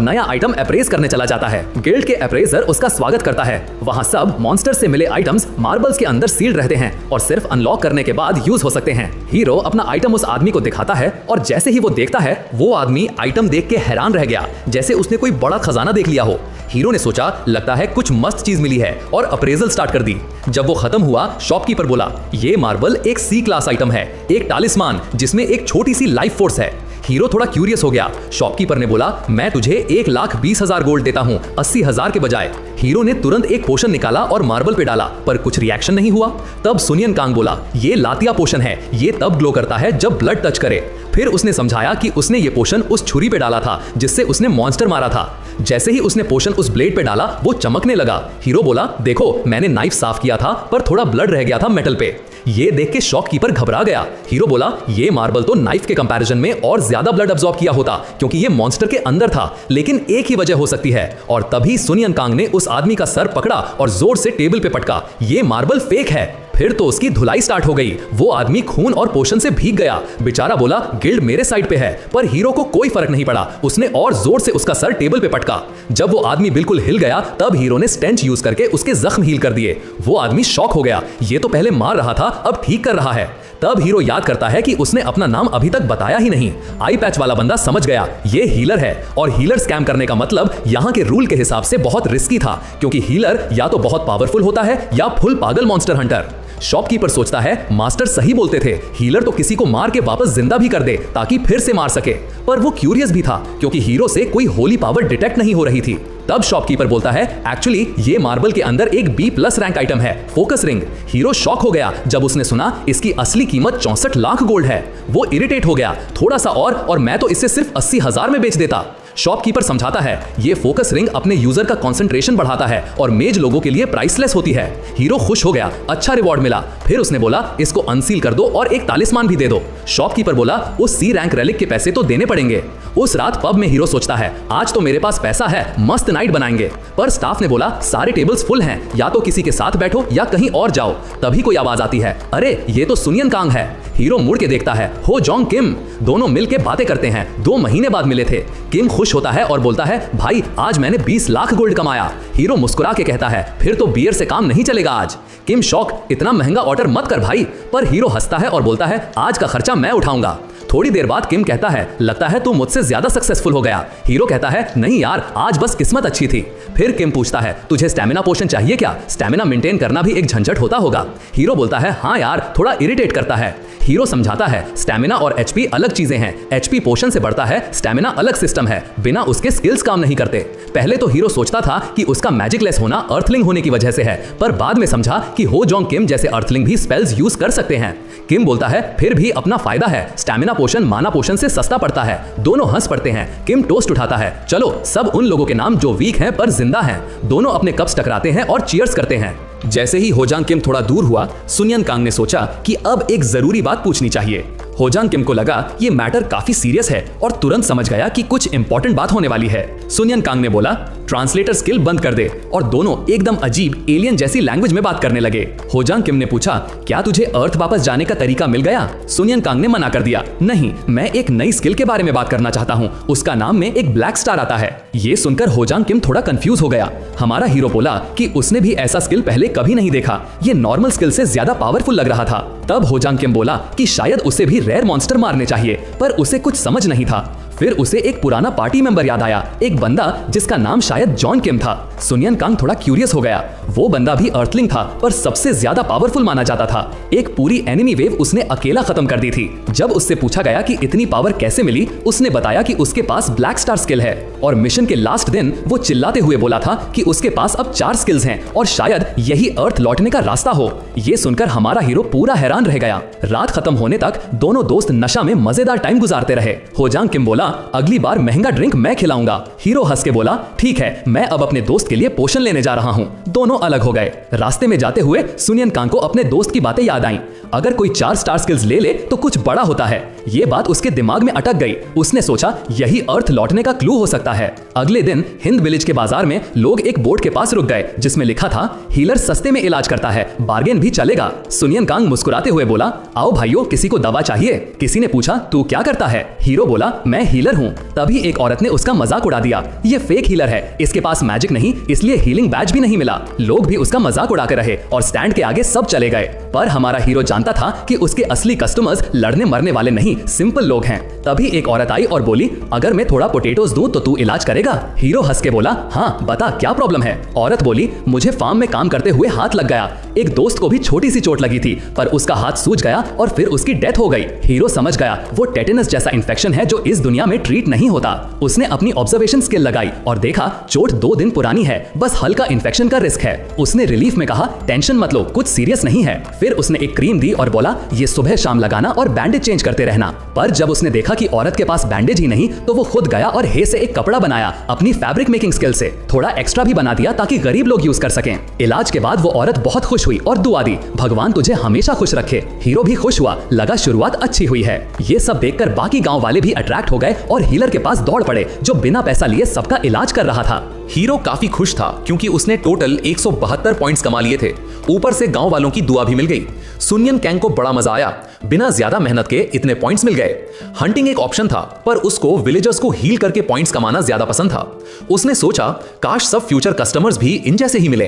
नया आइटम अप्रेज करने चला जाता है। गिल्ड के अप्रेजर उसका स्वागत करता है। वहाँ सब मॉन्स्टर से मिले आइटम्स मार्बल्स के अंदर सील्ड रहते हैं और सिर्फ अनलॉक करने के बाद यूज हो सकते हैं। हीरो अपना आइटम उस आदमी को दिखाता है और जैसे ही वो देखता है, वो आदमी आइटम देख के हैरान रह गया, जैसे उसने कोई बड़ा खजाना देख लिया हो। हीरो ने सोचा, लगता है कुछ मस्त चीज मिली है और अप्रेजल स्टार्ट कर दी। जब वो खत्म हुआ, शॉपकीपर बोला, ये मार्बल एक सी क्लास आइटम है, एक टालिस्मान जिसमें एक छोटी सी लाइफ फोर्स है। हीरो थोड़ा क्यूरियस हो गया। शॉपकीपर ने बोला, मैं तुझे 1,20,000 गोल्ड देता हूँ 80,000 के बजाय। हीरो ने तुरंत एक पोशन निकाला और मार्बल पे डाला, पर कुछ रिएक्शन नहीं हुआ। तब सुनियन कांग बोला, ये लातिया पोशन है, ये तब ग्लो करता है जब ब्लड टच करे। फिर उसने समझाया कि उसने ये पोशन उस छुरी पे डाला था जिससे उसने मॉन्स्टर मारा था। जैसे ही उसने पोशन उस ब्लेड पे डाला, वो चमकने लगा। हीरो बोला, देखो मैंने नाइफ साफ किया था पर थोड़ा ब्लड रह गया था मेटल पे। ये देख के शॉपकीपर घबरा गया। हीरो बोला, ये मार्बल तो नाइफ के कंपैरिजन में और ज्यादा ब्लड अब्सॉर्ब किया होता क्योंकि ये मॉन्स्टर के अंदर था, लेकिन एक ही वजह हो सकती है। और तभी सुनियन कांग ने उस आदमी का सर पकड़ा और जोर से टेबल पे पटका। ये मार्बल फेक है। फिर तो उसकी धुलाई स्टार्ट हो गई। वो आदमी खून और पोषण से भीग गया। बेचारा बोला, गिल्ड मेरे साइड पे है। पर हीरो को कोई फर्क नहीं पड़ा। उसने और जोर से उसका सर टेबल पे पटका। जब वो आदमी बिल्कुल हिल गया, तब हीरो ने स्टेंच यूज करके उसके जख्म हील कर दिए। वो आदमी शॉक हो गया। ये तो पहले मार रहा था, अब ठीक कर रहा है। तब हीरो याद करता है कि उसने अपना नाम अभी तक बताया ही नहीं। आई पैच वाला बंदा समझ गया, ये हीलर है और हीलर स्कैम करने का मतलब यहाँ के रूल के हिसाब से बहुत रिस्की था, क्योंकि हीलर या तो बहुत पावरफुल होता है या फुल पागल मॉन्स्टर हंटर। शॉपकीपर सोचता है, मास्टर सही बोलते थे, हीलर तो किसी को मार के वापस जिंदा भी कर दे ताकि फिर से मार सके। पर वो क्यूरियस भी था क्योंकि हीरो से कोई होली पावर डिटेक्ट नहीं हो रही थी। तब शॉपकीपर बोलता है, एक्चुअली ये मार्बल के अंदर एक B+ रैंक आइटम है, फोकस रिंग। हीरो शॉक हो गया जब उसने सुना इसकी असली कीमत 64 लाख गोल्ड है। वो इरिटेट हो गया, थोड़ा सा और मैं तो इसे सिर्फ 80,000 में बेच देता। शॉपकीपर समझाता है, ये फोकस रिंग अपने यूजर का कंसंट्रेशन बढ़ाता है और मेज लोगों के लिए प्राइसलेस होती है। हीरो खुश हो गया, अच्छा रिवॉर्ड मिला। फिर उसने बोला, इसको अनसील कर दो और एक तालिस्मान भी दे दो। शॉपकीपर बोला, उस C रैंक रेलिक के पैसे तो देने पड़ेंगे। उस रात पब में हीरो सोचता है, आज तो मेरे पास पैसा है, मस्त नाइट बनाएंगे। पर स्टाफ ने बोला, सारे टेबल्स फुल हैं, या तो किसी के साथ बैठो या कहीं और जाओ। तभी कोई आवाज आती है, अरे ये तो सुनियन कांग है। हीरो मुड़ के देखता है, हो जोंग किम। दोनों मिलके बातें करते हैं, 2 महीने बाद मिले थे। किम खुश होता है और बोलता है, भाई आज मैंने 20 लाख गोल्ड कमाया। हीरो मुस्कुरा के कहता है, फिर तो बियर से काम नहीं चलेगा आज। किम शॉक, इतना महंगा ऑर्डर मत कर भाई। पर हीरो हंसता है और बोलता है, आज का खर्चा मैं उठाऊंगा। थोड़ी देर बाद किम कहता है, लगता है तू मुझसे ज्यादा सक्सेसफुल हो गया। हीरो कहता है, नहीं यार, आज बस किस्मत अच्छी थी। फिर किम पूछता है, तुझे स्टैमिना पोशन चाहिए क्या? स्टैमिना मेंटेन करना भी एक झंझट होता होगा। हीरो बोलता है, हाँ यार, थोड़ा इरिटेट करता है। हीरो समझाता है, स्टैमिना और HP अलग चीजें हैं। HP पोशन से बढ़ता है, स्टैमिना अलग सिस्टम है, बिना उसके स्किल्स काम नहीं करते। पहले तो हीरो सोचता था कि उसका मैजिकलेस होना अर्थलिंग होने की वजह से है, पर बाद में समझा कि हो जोंग किम जैसे अर्थलिंग भी स्पेल्स यूज कर सकते हैं। किम बोलता है, फिर भी अपना फायदा है, स्टैमिना पोशन माना पोशन से सस्ता पड़ता है। दोनों हंस पड़ते हैं। किम टोस्ट उठाता है, चलो सब उन लोगों के नाम जो वीक हैं पर जिंदा हैं। दोनों अपने कप्स टकराते हैं और चीयर्स करते हैं। जैसे ही होजांग किम थोड़ा दूर हुआ, सुनियन कांग ने सोचा कि अब एक जरूरी बात पूछनी चाहिए। होजांग किम को लगा ये मैटर काफी सीरियस है और तुरंत समझ गया कि कुछ इंपॉर्टेंट बात होने वाली है। सुनियन कांग ने बोला, ट्रांसलेटर स्किल बंद कर दे, और दोनों एकदम अजीब एलियन जैसी लैंग्वेज में बात करने लगे। होजांग किम ने पूछा, क्या तुझे अर्थ वापस जाने का तरीका मिल गया? सुनियन कांग ने मना कर दिया, नहीं, मैं एक नई स्किल के बारे में बात करना चाहता हूँ, उसका नाम में एक ब्लैक स्टार आता है। ये सुनकर होजांग किम थोड़ा कंफ्यूज हो गया। हमारा हीरो बोला कि उसने भी ऐसा स्किल पहले कभी नहीं देखा, ये नॉर्मल स्किल से ज्यादा पावरफुल लग रहा था। तब होजांग किम बोला कि शायद उसे भी रेयर मॉन्स्टर मारने चाहिए, पर उसे कुछ समझ नहीं था। फिर उसे एक पुराना पार्टी मेंबर याद आया, एक बंदा जिसका नाम शायद जॉन किम था। सुनियन कांग थोड़ा क्यूरियस हो गया। वो बंदा भी अर्थलिंग था, पर सबसे ज्यादा पावरफुल माना जाता था। एक पूरी एनिमी वेव उसने अकेला खत्म कर दी थी। जब उससे पूछा गया कि इतनी पावर कैसे मिली, उसने बताया कि उसके पास ब्लैक स्टार स्किल है, और मिशन के लास्ट दिन वो चिल्लाते हुए बोला था कि उसके पास अब 4 स्किल्स हैं और शायद यही अर्थ लौटने का रास्ता हो। ये सुनकर हमारा हीरो पूरा हैरान रह गया। रात खत्म होने तक दोनों दोस्त नशा में मजेदार टाइम गुजारते रहे। होजांग किम बोला, अगली बार महंगा ड्रिंक मैं खिलाऊंगा। हीरो हंस के बोला, ठीक है, मैं अब अपने दोस्त के लिए पोशन लेने जा रहा हूँ। दोनों अलग हो गए। रास्ते में जाते हुए सुनियन कांग को अपने दोस्त की बातें याद आईं। अगर कोई 4 स्टार स्किल्स ले ले तो कुछ बड़ा होता है। ये बात उसके दिमाग में अटक गई। उसने सोचा यही अर्थ लौटने का क्लू हो सकता है। अगले दिन हिंद विलेज के बाजार में लोग एक बोर्ड के पास रुक गए जिसमें लिखा था, हीलर सस्ते में इलाज करता है, बार्गेन भी चलेगा। सुनियन कांग मुस्कुराते हुए बोला, आओ भाइयों, किसी को दवा चाहिए? किसी ने पूछा, तू क्या करता है? हीरो बोला, मैं हीलर हूँ। तभी एक औरत ने उसका मजाक उड़ा दिया, ये फेक हीलर है, इसके पास मैजिक नहीं, इसलिए हीलिंग बैज भी नहीं मिला। लोग भी उसका मजाक उड़ाते रहे और स्टैंड के आगे सब चले गए। पर हमारा हीरो जानता था कि उसके असली कस्टमर्स लड़ने मरने वाले नहीं, सिंपल लोग हैं। तभी एक औरत आई और बोली, अगर मैं थोड़ा पोटैटोस दूं तो तू इलाज करेगा? हीरो हंस के बोला, हाँ बता क्या प्रॉब्लम है? औरत बोली, मुझे फार्म में काम करते हुए हाथ लग गया। एक दोस्त को भी छोटी सी चोट लगी थी, पर उसका हाथ सूज गया और फिर उसकी डेथ हो गई। हीरो समझ गया वो टेटेनस जैसा इन्फेक्शन है जो इस दुनिया में ट्रीट नहीं होता। उसने अपनी ऑब्जर्वेशन स्किल लगाई और देखा चोट 2 दिन पुरानी है, बस हल्का इन्फेक्शन का रिस्क है। उसने रिलीफ में कहा, टेंशन मत लो, कुछ सीरियस नहीं है। फिर उसने एक क्रीम दी और बोला, ये सुबह शाम लगाना और बैंडेज चेंज करते रहना। पर जब उसने देखा कि औरत के पास बैंडेज ही नहीं, तो वो खुद गया और हे से एक कपड़ा बनाया अपनी फैब्रिक मेकिंग स्किल से। थोड़ा एक्स्ट्रा भी बना दिया ताकि गरीब लोग यूज कर सकें। इलाज के बाद वो औरत बहुत खुश हुई और दुआ दी, भगवान तुझे हमेशा खुश रखे। हीरो भी खुश हुआ, लगा शुरुआत अच्छी हुई है। ये सब देखकर बाकी गांव वाले भी अट्रैक्ट हो गए और हीलर के पास दौड़ पड़े जो बिना पैसा लिए सबका इलाज कर रहा था। हीरो काफी खुश था क्योंकि उसने टोटल 172 पॉइंट्स कमा लिए थे। ऊपर से गांव वालों की दुआ भी मिल गई। सुनियन कैंग को बड़ा मजा आया, बिना ज्यादा मेहनत के इतने पॉइंट्स मिल गए। हंटिंग एक ऑप्शन था, पर उसको विलेजर्स को हील करके पॉइंट्स कमाना ज्यादा पसंद था। उसने सोचा काश सब फ्यूचर कस्टमर्स भी इन जैसे ही मिले।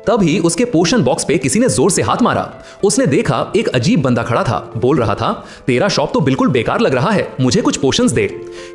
तभी उसके पोशन बॉक्स पे किसी ने जोर से हाथ मारा। उसने देखा एक अजीब बंदा खड़ा था, बोल रहा था, तेरा शॉप तो बिल्कुल बेकार लग रहा है, मुझे कुछ पोशंस दे।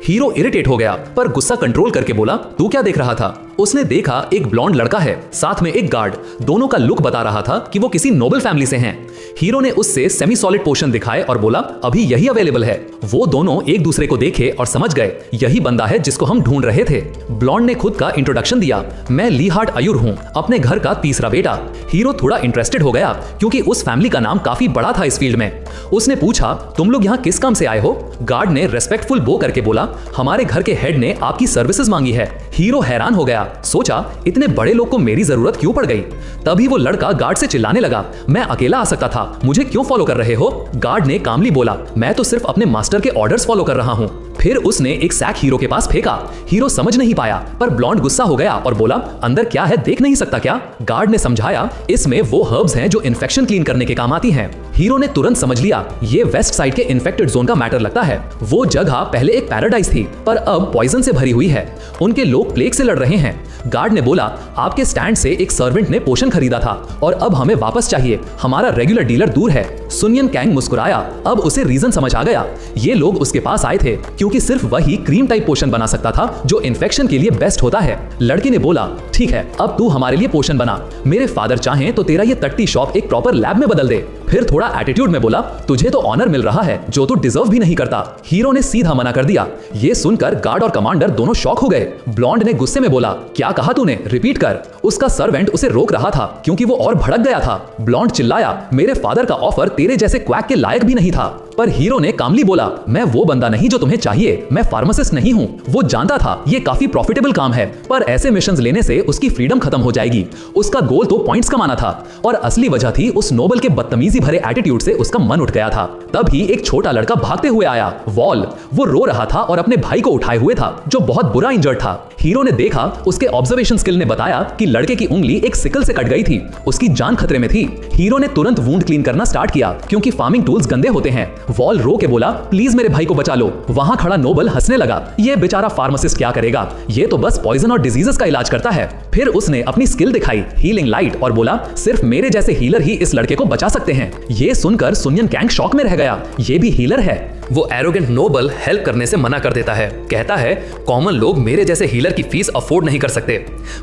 हीरो इरिटेट हो गया, पर गुस्सा कंट्रोल करके बोला, तू क्या देख रहा था? उसने देखा एक ब्लॉन्ड लड़का है, साथ में एक गार्ड। दोनों का लुक बता रहा था कि वो किसी नोबल फैमिली से हैं। हीरो ने उससे सेमी सॉलिड पोशन दिखाए और बोला, अभी यही अवेलेबल है। वो दोनों एक दूसरे को देखे और समझ गए यही बंदा है जिसको हम ढूंढ रहे थे। ब्लॉन्ड ने खुद का इंट्रोडक्शन दिया, मैं ली हार्ट अयूर हूँ, अपने घर का तीसरा बेटा। हीरो थोड़ा इंटरेस्टेड हो गया क्योंकि उस फैमिली का नाम काफी बड़ा था इस फील्ड में। उसने पूछा, तुम लोग यहाँ किस काम से आए हो? गार्ड ने रेस्पेक्टफुल बो करके बोला, हमारे घर के हेड ने आपकी सर्विसेज मांगी है। हीरो हैरान हो गया, सोचा इतने बड़े लोग को मेरी जरूरत क्यों पड़ गई। तभी वो लड़का गार्ड से चिल्लाने लगा, मैं अकेला आ सकता था, मुझे क्यों फॉलो कर रहे हो? गार्ड ने कामली बोला, मैं तो सिर्फ अपने मास्टर के ऑर्डर्स फॉलो कर रहा हूँ। फिर उसने एक सैक हीरो के पास फेंका। हीरो समझ नहीं पाया, पर ब्लॉन्ड गुस्सा हो गया और बोला, अंदर क्या है देख नहीं सकता क्या? गार्ड ने समझाया, इसमें वो हर्ब्स हैं जो इन्फेक्शन क्लीन करने के काम आती हैं। हीरो ने तुरंत समझ लिया ये वेस्ट साइड के इन्फेक्टेड जोन का मैटर लगता है। वो जगह पहले एक पैराडाइज थी, पर अब पॉइजन से भरी हुई है। उनके लोग प्लेग से लड़ रहे हैं। गार्ड ने बोला, आपके स्टैंड से एक सर्वेंट ने पोशन खरीदा था और अब हमें वापस चाहिए, हमारा रेगुलर डीलर दूर है। सुनियन कैंग मुस्कुराया, अब उसे रीजन समझ आ गया। ये लोग उसके पास आए थे क्योंकि सिर्फ वही क्रीम टाइप पोशन बना सकता था जो इन्फेक्शन के लिए बेस्ट होता है। लड़के ने बोला, ठीक है, अब तू हमारे लिए पोशन बना। मेरे फादर चाहें तो तेरा ये तट्टी शॉप एक प्रॉपर लैब में बदल दे। फिर थोड़ा एटीट्यूड में बोला, तुझे तो ऑनर मिल रहा है जो तू डिजर्व भी नहीं करता। हीरो ने सीधा मना कर दिया। ये सुनकर गार्ड और कमांडर दोनों शॉक हो गए। ब्लॉन्ड ने गुस्से में बोला, क्या कहा तूने, रिपीट कर। उसका सर्वेंट उसे रोक रहा था क्योंकि वो और भड़क गया था। ब्लॉन्ड चिल्लाया, मेरे फादर का ऑफर तेरे जैसे क्वैक के लायक भी नहीं था। पर हीरो ने कामली बोला, मैं वो बंदा नहीं जो तुम्हें चाहिए, मैं फार्मासिस्ट नहीं हूँ। वो जानता था ये काफी प्रॉफिटेबल काम है, पर ऐसे मिशंस लेने से उसकी फ्रीडम खत्म हो जाएगी। उसका गोल तो पॉइंट्स कमाना था और असली वजह थी उस नोबल के बदतमीजी भरे एटीट्यूड से उसका मन उठ गया था। तभी एक छोटा लड़का भागते हुए आया, वॉल। वो रो रहा था और अपने भाई को उठाए हुए था जो बहुत बुरा इंजर्ड था। हीरो ने देखा उसके ऑब्जर्वेशन स्किल ने बताया कि लड़के की उंगली एक सिकल से कट गई थी, उसकी जान खतरे में थी। हीरो ने तुरंत वुंड क्लीन करना स्टार्ट किया क्योंकि फार्मिंग टूल्स गंदे होते हैं। वॉल रो के बोला, प्लीज मेरे भाई को बचा लो। वहां खड़ा नोबल हंसने लगा, ये बेचारा फार्मासिस्ट क्या करेगा, ये तो बस पॉइजन और डिजीजेस का इलाज करता है। फिर उसने अपनी स्किल दिखाई, हीलिंग लाइट, और बोला, सिर्फ मेरे जैसे हीलर ही इस लड़के को बचा सकते हैं। ये सुनकर सुनियन कैंग शॉक में रह गया, ये भी हीलर है। वो एरोगेंट नोबल हेल्प करने से मना कर देता है, कहता है कॉमन लोग मेरे जैसे हीलर की फीस अफोर्ड नहीं कर सकते।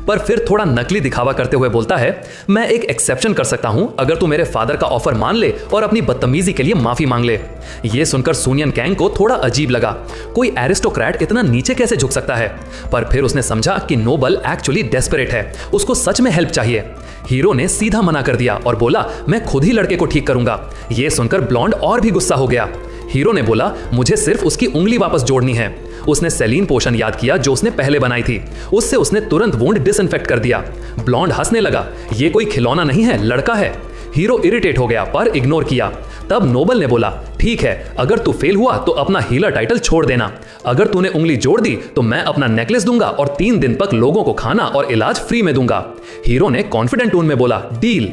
पर फिर थोड़ा नकली दिखावा करते हुए बोलता है, मैं एक एक्सेप्शन कर सकता हूं अगर तू मेरे फादर का ऑफर मान ले और अपनी बदतमीजी के लिए माफी मांग ले। ये सुनकर सुनियन कैंग को थोड़ा अजीब लगा, कोई एरिस्टोक्रेट इतना नीचे कैसे झुक सकता है। पर फिर उसने समझा कि नोबल एक्चुअली डेस्परेट है, उसको सच में हेल्प चाहिए। हीरो ने सीधा मना कर दिया और बोला, मैं खुद ही लड़के को ठीक करूंगा। ये सुनकर ब्लॉन्ड और भी गुस्सा हो गया। हीरो ने बोला, मुझे सिर्फ उसकी उंगली वापस जोड़नी है। उसने सेलीन पोशन याद किया जो उसने पहले बनाई थी, उससे उसने तुरंत वुंड डिसइंफेक्ट कर दिया। ब्लॉन्ड हंसने लगा, ये कोई खिलौना नहीं है, लड़का है। हीरो इरिटेट हो गया पर इग्नोर किया। तब नोबल ने बोला, ठीक है, अगर तू फेल हुआ तो अपना हीलर टाइटल छोड़ देना। अगर तूने उंगली जोड़ दी तो मैं अपना नेकलेस दूंगा और 3 दिन तक लोगों को खाना और इलाज फ्री में दूंगा। हीरो ने कॉन्फिडेंट टोन में बोला, डील।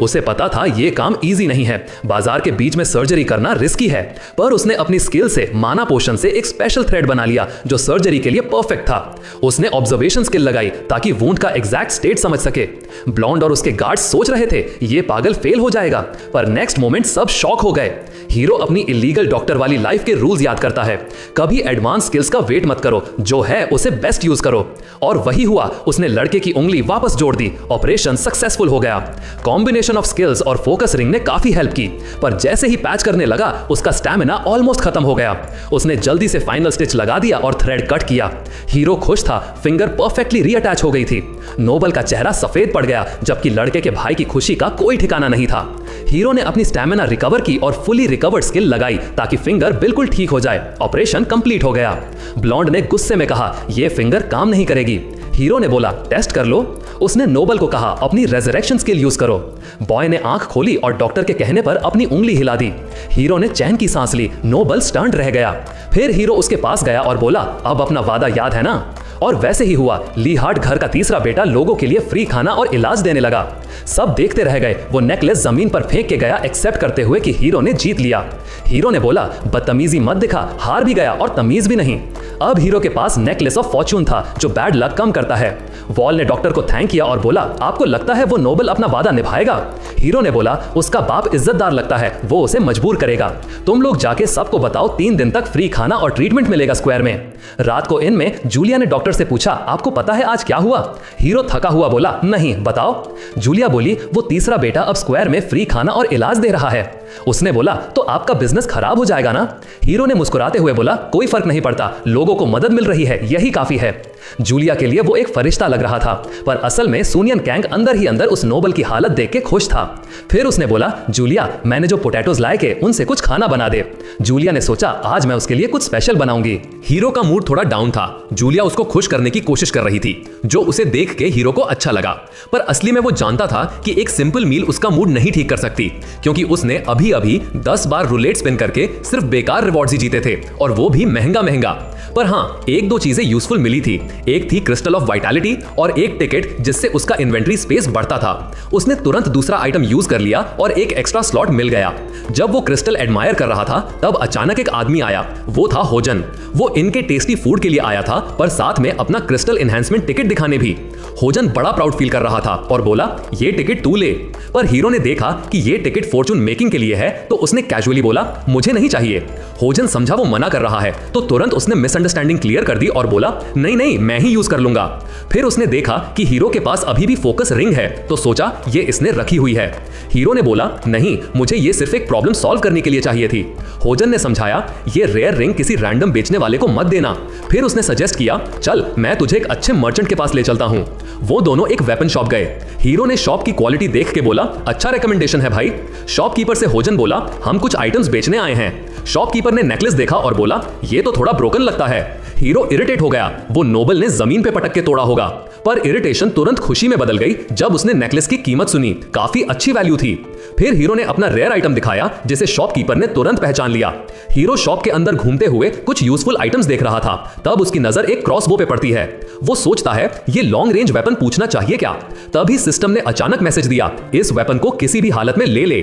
उसे पता था ये काम इजी नहीं है, बाजार के बीच में सर्जरी करना रिस्की है, पर उसने अपनी स्किल से माना पोशन से एक स्पेशल थ्रेड बना लिया जो सर्जरी के लिए परफेक्ट था। उसने ऑब्जर्वेशन स्किल लगाई ताकि वुंड का एग्जैक्ट स्टेट समझ सके। ब्लॉन्ड और उसके गार्ड्स सोच रहे थे ये पागल फेल हो जाएगा, पर नेक्स्ट मोमेंट सब शॉक हो गए। हीरो अपनी इलीगल डॉक्टर वाली लाइफ के रूल्स याद करता है, कभी एडवांस स्किल्स का वेट मत करो, जो है उसे बेस्ट यूज करो। और वही हुआ, उसने लड़के की उंगली वापस जोड़ दी, ऑपरेशन सक्सेसफुल हो गया। कॉम्बिनेशन ऑफ स्किल्स और फोकस रिंग ने काफी हेल्प की, पर जैसे ही पैच करने लगा उसका स्टैमिना ऑलमोस्ट खत्म हो गया। उसने जल्दी से फाइनल स्टिच लगा दिया और थ्रेड कट किया। हीरो खुश था, फिंगर परफेक्टली रीअटैच हो गई थी। नोबल का चेहरा सफेद पड़ गया, जबकि लड़के के भाई की खुशी का कोई ठिकाना नहीं था। हीरो ने अपनी स्टैमिना रिकवर की और फुली रिकवर्ड स्किल लगाई ताकि फिंगर बिल्कुल ठीक हो जाए। ऑपरेशन कंप्लीट हो गया। ब्लॉन्ड ने गुस्से में कहा, यह फिंगर काम नहीं करेगी। हीरो ने बोला, टेस्ट कर लो। उसने नोबल को कहा, अपनी रेजरेक्शन स्किल यूज करो। बॉय ने आंख खोली और डॉक्टर के कहने पर अपनी उंगली हिला दी। हीरो ने चैन की सांस ली, नोबल स्टंट रह गया। फिर हीरो उसके पास गया और बोला, अब अपना वादा याद है ना? और वैसे ही हुआ। ली हार्ट घर का तीसरा बेटा लोगों के लिए फ्री खाना और इलाज देने लगा। सब देखते रह गए। वो नेकलेस जमीन पर फेंक के गया, एक्सेप्ट करते हुए कि हीरो ने जीत लिया। हीरो ने बोला, बदतमीजी मत दिखा, हार भी गया और तमीज भी नहीं। अब हीरो के पास नेकलेस ऑफ फॉर्च्यून था जो बैड लक कम करता है। वॉल ने डॉक्टर को थैंक किया और बोला, आपको लगता है वो नोबल अपना वादा निभाएगा? हीरो ने बोला, उसका बाप इज्जतदार लगता है, वो उसे मजबूर करेगा। तुम लोग जाके सबको बताओ 3 दिन तक फ्री खाना और ट्रीटमेंट मिलेगा स्क्वायर में। रात को इन में जूलिया ने डॉक्टर से पूछा, आपको पता है आज क्या हुआ? हीरो थका हुआ बोला, नहीं, बताओ। जूलिया बोली, वो तीसरा बेटा अब स्क्वायर में फ्री खाना और इलाज दे रहा है। उसने बोला, तो आपका बिजनेस खराब हो जाएगा ना? हीरो ने मुस्कुराते हुए बोला, कोई फर्क नहीं पड़ता, लोगों को मदद मिल रही है, यही काफी है। जूलिया के लिए वो एक फरिश्ता लग रहा था, पर असल में सुनियन कैंग अंदर ही अंदर उस नोबल की हालत देख के खुश था। फिर उसने बोला, जूलिया, मैंने जो पोटैटोज लाए के उनसे कुछ खाना बना दे। जूलिया ने सोचा, आज मैं उसके लिए कुछ स्पेशल बनाऊंगी। हीरो का मूड थोड़ा डाउन था। जूलिया उसको खुश करने की कोशिश कर रही थी, जो उसे देख के हीरो को अच्छा लगा। पर असली में वो जानता था कि एक सिंपल मील उसका मूड नहीं ठीक कर सकती, क्योंकि उसने अभी अभी 10 बार रूलेट स्पिन करके सिर्फ बेकार रिवॉर्ड्स ही जीते थे, और वो भी महंगा महंगा। पर हाँ, 1-2 चीजें यूजफुल मिली थी। एक थी क्रिस्टल ऑफ वाइटैलिटी और एक टिकट जिससे उसका इन्वेंट्री स्पेस बढ़ता था। उसने तुरंत दूसरा आइटम यूज कर लिया और एक एक्स्ट्रा स्लॉट मिल गया। जब वो क्रिस्टल एडमायर कर रहा था, तब अचानक एक आदमी आया। वो था होजन। वो इनके टेस्टी फूड के लिए आया था, पर साथ में अपना क्रिस्टल एनहांसमेंट टिकट दिखाने भी। होजन बड़ा प्राउड फील कर रहा था और बोला, ये टिकट तू ले। पर हीरो ने देखा कि ये टिकट फॉर्चून मेकिंग के लिए है, तो उसने कैजुअली बोला, मुझे नहीं चाहिए। होजन समझा वो मना कर रहा है, तो तुरंत उसने मिसअंडरस्टैंडिंग क्लियर कर दी और बोला, नहीं नहीं, मैं ही यूज कर लूंगा। फिर उसने देखा कि हीरो के पास अभी भी फोकस रिंग है, तो सोचा ये इसने रखी हुई है। हीरो ने बोला, नहीं, मुझे ये सिर्फ एक प्रॉब्लम सॉल्व करने के लिए चाहिए थी। होजन ने समझाया, ये रेयर रिंग किसी रैंडम बेचने वाले को मत देना। फिर उसने सजेस्ट किया, चल मैं तुझे एक अच्छे मर्चेंट के पास ले चलता हूं। वो दोनों एक वेपन शॉप गए। हीरो ने शॉप की क्वालिटी देख के बोला, अच्छा रिकमेंडेशन है भाई। शॉपकीपर से होजन बोला, हम कुछ आइटम्स बेचने आए हैं। शॉपकीपर ने नेकलेस देखा और बोला, ये तो थोड़ा ब्रोकन लगता है। हीरो इरिटेट हो गया, वो नोबल ने जमीन पे पटक के तोड़ा होगा। पर इरिटेशन तुरंत खुशी में बदल गई जब उसने नेकलेस की कीमत सुनी, काफी अच्छी वैल्यू थी। फिर हीरो ने अपना रेयर आइटम दिखाया जिसे शॉपकीपर ने तुरंत पहचान लिया। हीरो शॉप के अंदर घूमते हुए कुछ यूजफुल आइटम्स देख रहा था, तब उसकी नजर एक क्रॉसबो पे पड़ती है। वो सोचता है ये लॉन्ग रेंज वेपन पूछना चाहिए क्या। तभी सिस्टम ने अचानक मैसेज दिया, इस वेपन को किसी भी हालत में ले ले।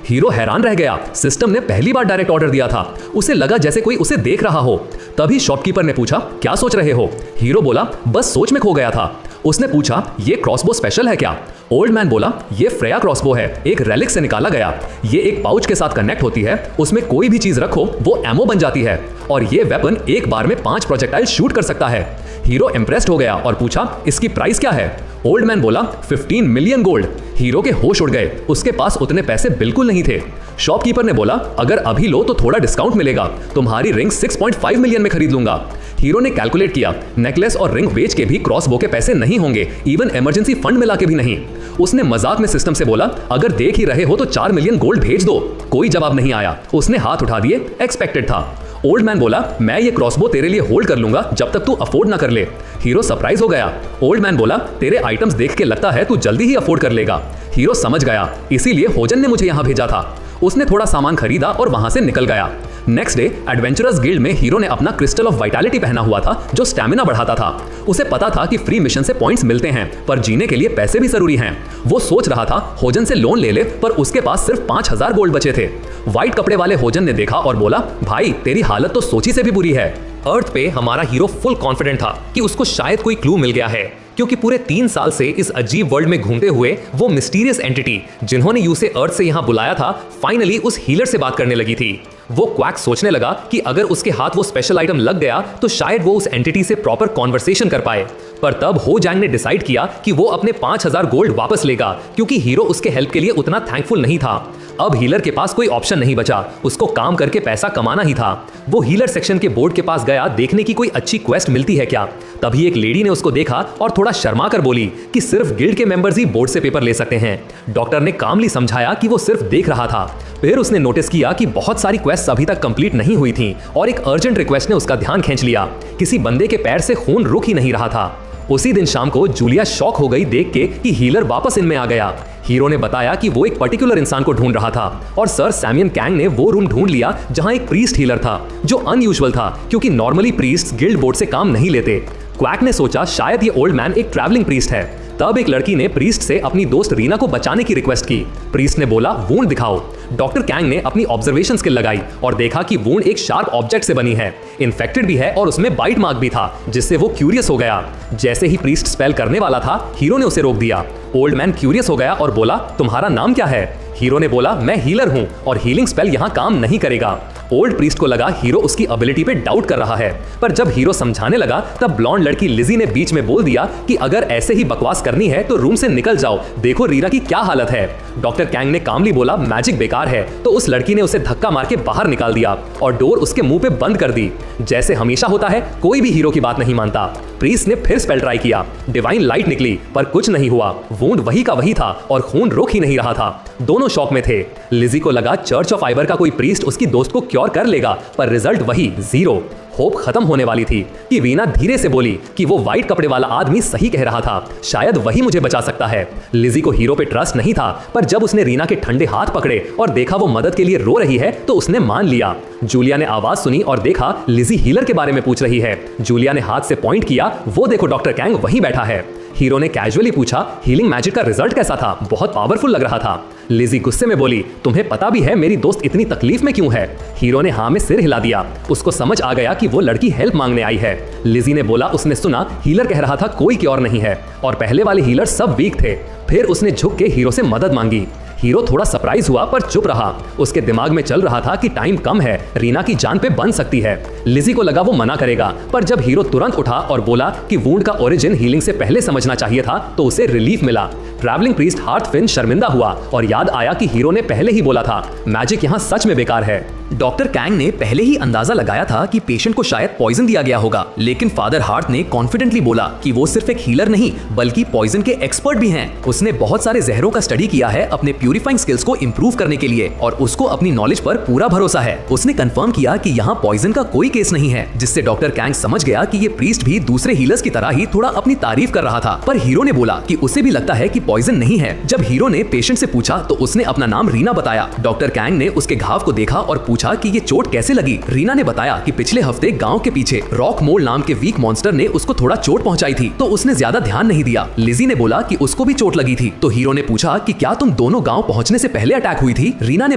हीरो हैरान रह गया, सिस्टम ने पहली बार डायरेक्ट ऑर्डर दिया था। उसे लगा जैसे कोई उसे देख रहा हो। तभी शॉपकीपर ने पूछा, क्या सोच रहे हो? हीरो बोला, बस सोच में खो गया था। उसने पूछा, ये क्रॉसबो स्पेशल है क्या? ओल्ड मैन बोला, ये फ्रेया क्रॉसबो है, एक रेलिक से निकाला गया। ये एक पाउच के साथ कनेक्ट होती है, उसमें कोई भी चीज रखो वो एमो बन जाती है, और ये वेपन एक बार में 5 प्रोजेक्टाइल शूट कर सकता है। हीरो इंप्रेस्ड हो गया और पूछा, इसकी प्राइस क्या है? ओल्ड मैन बोला, 15 मिलियन गोल्ड। हीरो के होश उड़ गए, उसके पास उतने पैसे बिल्कुल नहीं थे। शॉपकीपर ने बोला, अगर अभी लो तो थोड़ा डिस्काउंट मिलेगा, तुम्हारी रिंग 6.5 मिलियन में खरीद लूंगा। हीरो ने कैलकुलेट किया, नेकलेस और रिंग बेच के भी क्रॉसबो के पैसे नहीं होंगे, इवन इमरजेंसी फंड मिला के भी नहीं। उसने मजाक में सिस्टम से बोला, अगर देख ही रहे हो तो 4 मिलियन गोल्ड भेज दो। कोई जवाब नहीं आया, उसने हाथ उठा दिए, एक्सपेक्टेड था। ओल्ड मैन बोला, मैं ये क्रॉसबो तेरे लिए होल्ड कर लूंगा जब तक तू अफोर्ड ना कर ले। हीरो सरप्राइज हो गया। ओल्ड मैन बोला, तेरे आइटम्स देख के लगता है तू जल्दी ही अफोर्ड कर लेगा। हीरो समझ गया, इसीलिए होजन ने मुझे यहाँ भेजा था। उसने थोड़ा सामान खरीदा और वहां से निकल गया। नेक्स्ट डे एडवेंचरस गिल्ड में हीरो ने अपना क्रिस्टल ऑफ वाइटैलिटी पहना हुआ था जो स्टैमिना बढ़ाता था। उसे पता था कि फ्री मिशन से पॉइंट्स मिलते हैं, पर जीने के लिए पैसे भी जरूरी हैं। वो सोच रहा था होजन से लोन ले ले, पर उसके पास सिर्फ 5000 गोल्ड बचे थे। व्हाइट कपड़े वाले होजन ने देखा और बोला, भाई तेरी हालत तो सोची से भी बुरी है। अर्थ पे हमारा हीरो फुल कॉन्फिडेंट था कि उसको शायद कोई क्लू मिल गया है, क्योंकि पूरे 3 साल से इस अजीब वर्ल्ड में घूमते हुए वो मिस्टीरियस एंटिटी जिन्होंने यूसे अर्थ से यहाँ बुलाया था, फाइनली उस हीलर से बात करने लगी थी। वो क्वैक सोचने लगा कि अगर उसके हाथ वो स्पेशल आइटम लग गया तो शायद वो उस एंटिटी से प्रॉपर कॉन्वर्सेशन कर पाए। पर तब हो जैंग ने डिसाइड किया कि वो अपने 5000 गोल्ड वापस लेगा, क्योंकि हीरो उसके हेल्प के लिए उतना थैंकफुल नहीं था। अब हीलर के पास कोई ऑप्शन नहीं बचा, उसको काम करके पैसा कमाना ही था। वो हीलर सेक्शन के बोर्ड के पास गया देखने की कोई अच्छी क्वेस्ट मिलती है क्या। तभी एक लेडी ने उसको देखा और थोड़ा शर्मा कर बोली कि सिर्फ गिल्ड के मेंबर्स ही बोर्ड से पेपर ले सकते हैं। डॉक्टर ने कामली समझाया कि वो सिर्फ देख रहा था। फिर उसने नोटिस किया कि बहुत सारी क्वेस्ट अभी तक कंप्लीट नहीं हुई थी और एक अर्जेंट रिक्वेस्ट ने उसका ध्यान खींच लिया। किसी बंदे के पैर से खून रुक ही नहीं रहा था। उसी दिन शाम को जूलिया शॉक हो गई देख के कि हीलर वापस इनमें आ गया। हीरो ने बताया कि वो एक पर्टिकुलर इंसान को ढूंढ रहा था और सर सैमियन कैंग ने वो रूम ढूंढ लिया जहां एक प्रीस्ट हीलर था, जो अनयूजुअल था क्योंकि नॉर्मली प्रीस्ट गिल्ड बोर्ड से काम नहीं लेते। क्वैक ने सोचा शायद ये ओल्ड मैन एक ट्रैवलिंग प्रीस्ट है। तब एक लड़की ने प्रीस्ट से अपनी दोस्त रीना को बचाने की रिक्वेस्ट की। प्रीस्ट ने बोला, वुंड दिखाओ। डॉक्टर कैंग ने अपनी ऑब्जर्वेशन स्किल लगाई और देखा कि वुंड एक शार्प ऑब्जेक्ट से बनी है, इन्फेक्टेड भी है और उसमें बाइट मार्क भी था, जिससे वो क्यूरियस हो गया। जैसे ही प्रीस्ट स्पेल करने वाला था, हीरो ने उसे रोक दिया। ओल्ड मैन क्यूरियस हो गया और बोला, तुम्हारा नाम क्या है? हीरो ने बोला, मैं हीलर हूं और हीलिंग स्पेल यहाँ काम नहीं करेगा। ओल्ड प्रीस्ट को लगा हीरो उसकी एबिलिटी पे डाउट कर रहा है, पर जब हीरो समझाने लगा तब ब्लॉन्ड लड़की लिजी ने बीच में बोल दिया कि अगर ऐसे ही बकवास करनी है तो रूम से निकल जाओ, देखो रीना की क्या हालत है। डॉक्टर कैंग ने कामली बोला, मैजिक बेकार है, तो उस लड़की ने उसे धक्का मार के बाहर निकाल दिया और डोर उसके मुंह पे बंद कर दी। जैसे हमेशा होता है, कोई भी हीरो की बात नहीं मानता। प्रीस्ट ने फिर स्पेल ट्राई किया, डिवाइन लाइट निकली पर कुछ नहीं हुआ। वुंड वही का वही था और खून रुक ही नहीं रहा था। दोनों शॉक में थे। लिजी को लगा चर्च ऑफ आइवर का कोई प्रीस्ट उसकी दोस्त को क्योर कर लेगा, पर रिजल्ट वही, 0। होप खत्म होने वाली थी कि वीना धीरे से बोली कि वो व्हाइट कपड़े वाला आदमी सही कह रहा था, शायद वही मुझे बचा सकता है। लिजी को हीरो पे ट्रस्ट नहीं था, पर जब उसने रीना के ठंडे हाथ पकड़े और देखा वो मदद के लिए रो रही है तो उसने मान लिया। जूलिया ने आवाज सुनी और देखा लिजी हीलर के बारे में पूछ रही है। जूलिया ने हाथ से पॉइंट किया, वो देखो डॉक्टर कैंग वहीं बैठा है। हीरो ने कैजुअली पूछा, हीलिंग मैजिक का रिजल्ट कैसा था? बहुत पावरफुल लग रहा था। लिजी गुस्से में बोली, तुम्हें पता भी है मेरी दोस्त इतनी तकलीफ में क्यों है? हीरो ने हाँ में सिर हिला दिया। उसको समझ आ गया कि वो लड़की हेल्प मांगने आई है। लिजी ने बोला, उसने सुना हीलर कह रहा था कोई क्योर नहीं है और पहले वाले हीलर सब वीक थे। फिर उसने झुक के हीरो से मदद मांगी। हीरो थोड़ा सरप्राइज हुआ पर चुप रहा। उसके दिमाग में चल रहा था कि टाइम कम है, रीना की जान पे बन सकती है। लिजी को लगा वो मना करेगा, पर जब हीरो तुरंत उठा और बोला कि वुंड का ओरिजिन हीलिंग से पहले समझना चाहिए था, तो उसे रिलीफ मिला। ट्रैवलिंग प्रीस्ट हार्टफिन शर्मिंदा हुआ और याद आया कि हीरो ने पहले ही बोला था मैजिक यहाँ सच में बेकार है। डॉक्टर कैंग ने पहले ही अंदाजा लगाया था कि पेशेंट को शायद पॉइजन दिया गया होगा, लेकिन फादर हार्ट ने कॉन्फिडेंटली बोला कि वो सिर्फ एक हीलर नहीं बल्कि पॉइजन के एक्सपर्ट भी हैं। उसने बहुत सारे जहरों का स्टडी किया है अपने प्यूरिफाइंग स्किल्स को इंप्रूव करने के लिए और उसको अपनी नॉलेज पर पूरा भरोसा है। उसने कंफर्म किया कि यहाँ पॉइजन का कोई केस नहीं है, जिससे डॉक्टर कैंग समझ गया कि ये प्रीस्ट भी दूसरे हीलर्स की तरह ही थोड़ा अपनी तारीफ कर रहा था। पर हीरो ने बोला कि उसे भी लगता है कि पॉइजन नहीं है। जब हीरो ने पेशेंट से पूछा तो उसने अपना नाम रीना बताया। डॉक्टर कैंग ने उसके घाव को देखा और पूछा कि ये चोट कैसे लगी। रीना ने बताया कि पिछले हफ्ते गांव के पीछे रॉक मोल नाम के वीक मॉन्स्टर ने उसको थोड़ा चोट पहुंचाई थी, तो उसने ज्यादा ध्यान नहीं दिया। लिजी ने बोला कि उसको भी चोट लगी थी, तो हीरो ने पूछा कि क्या तुम दोनों गांव पहुंचने से पहले अटैक हुई थी। रीना ने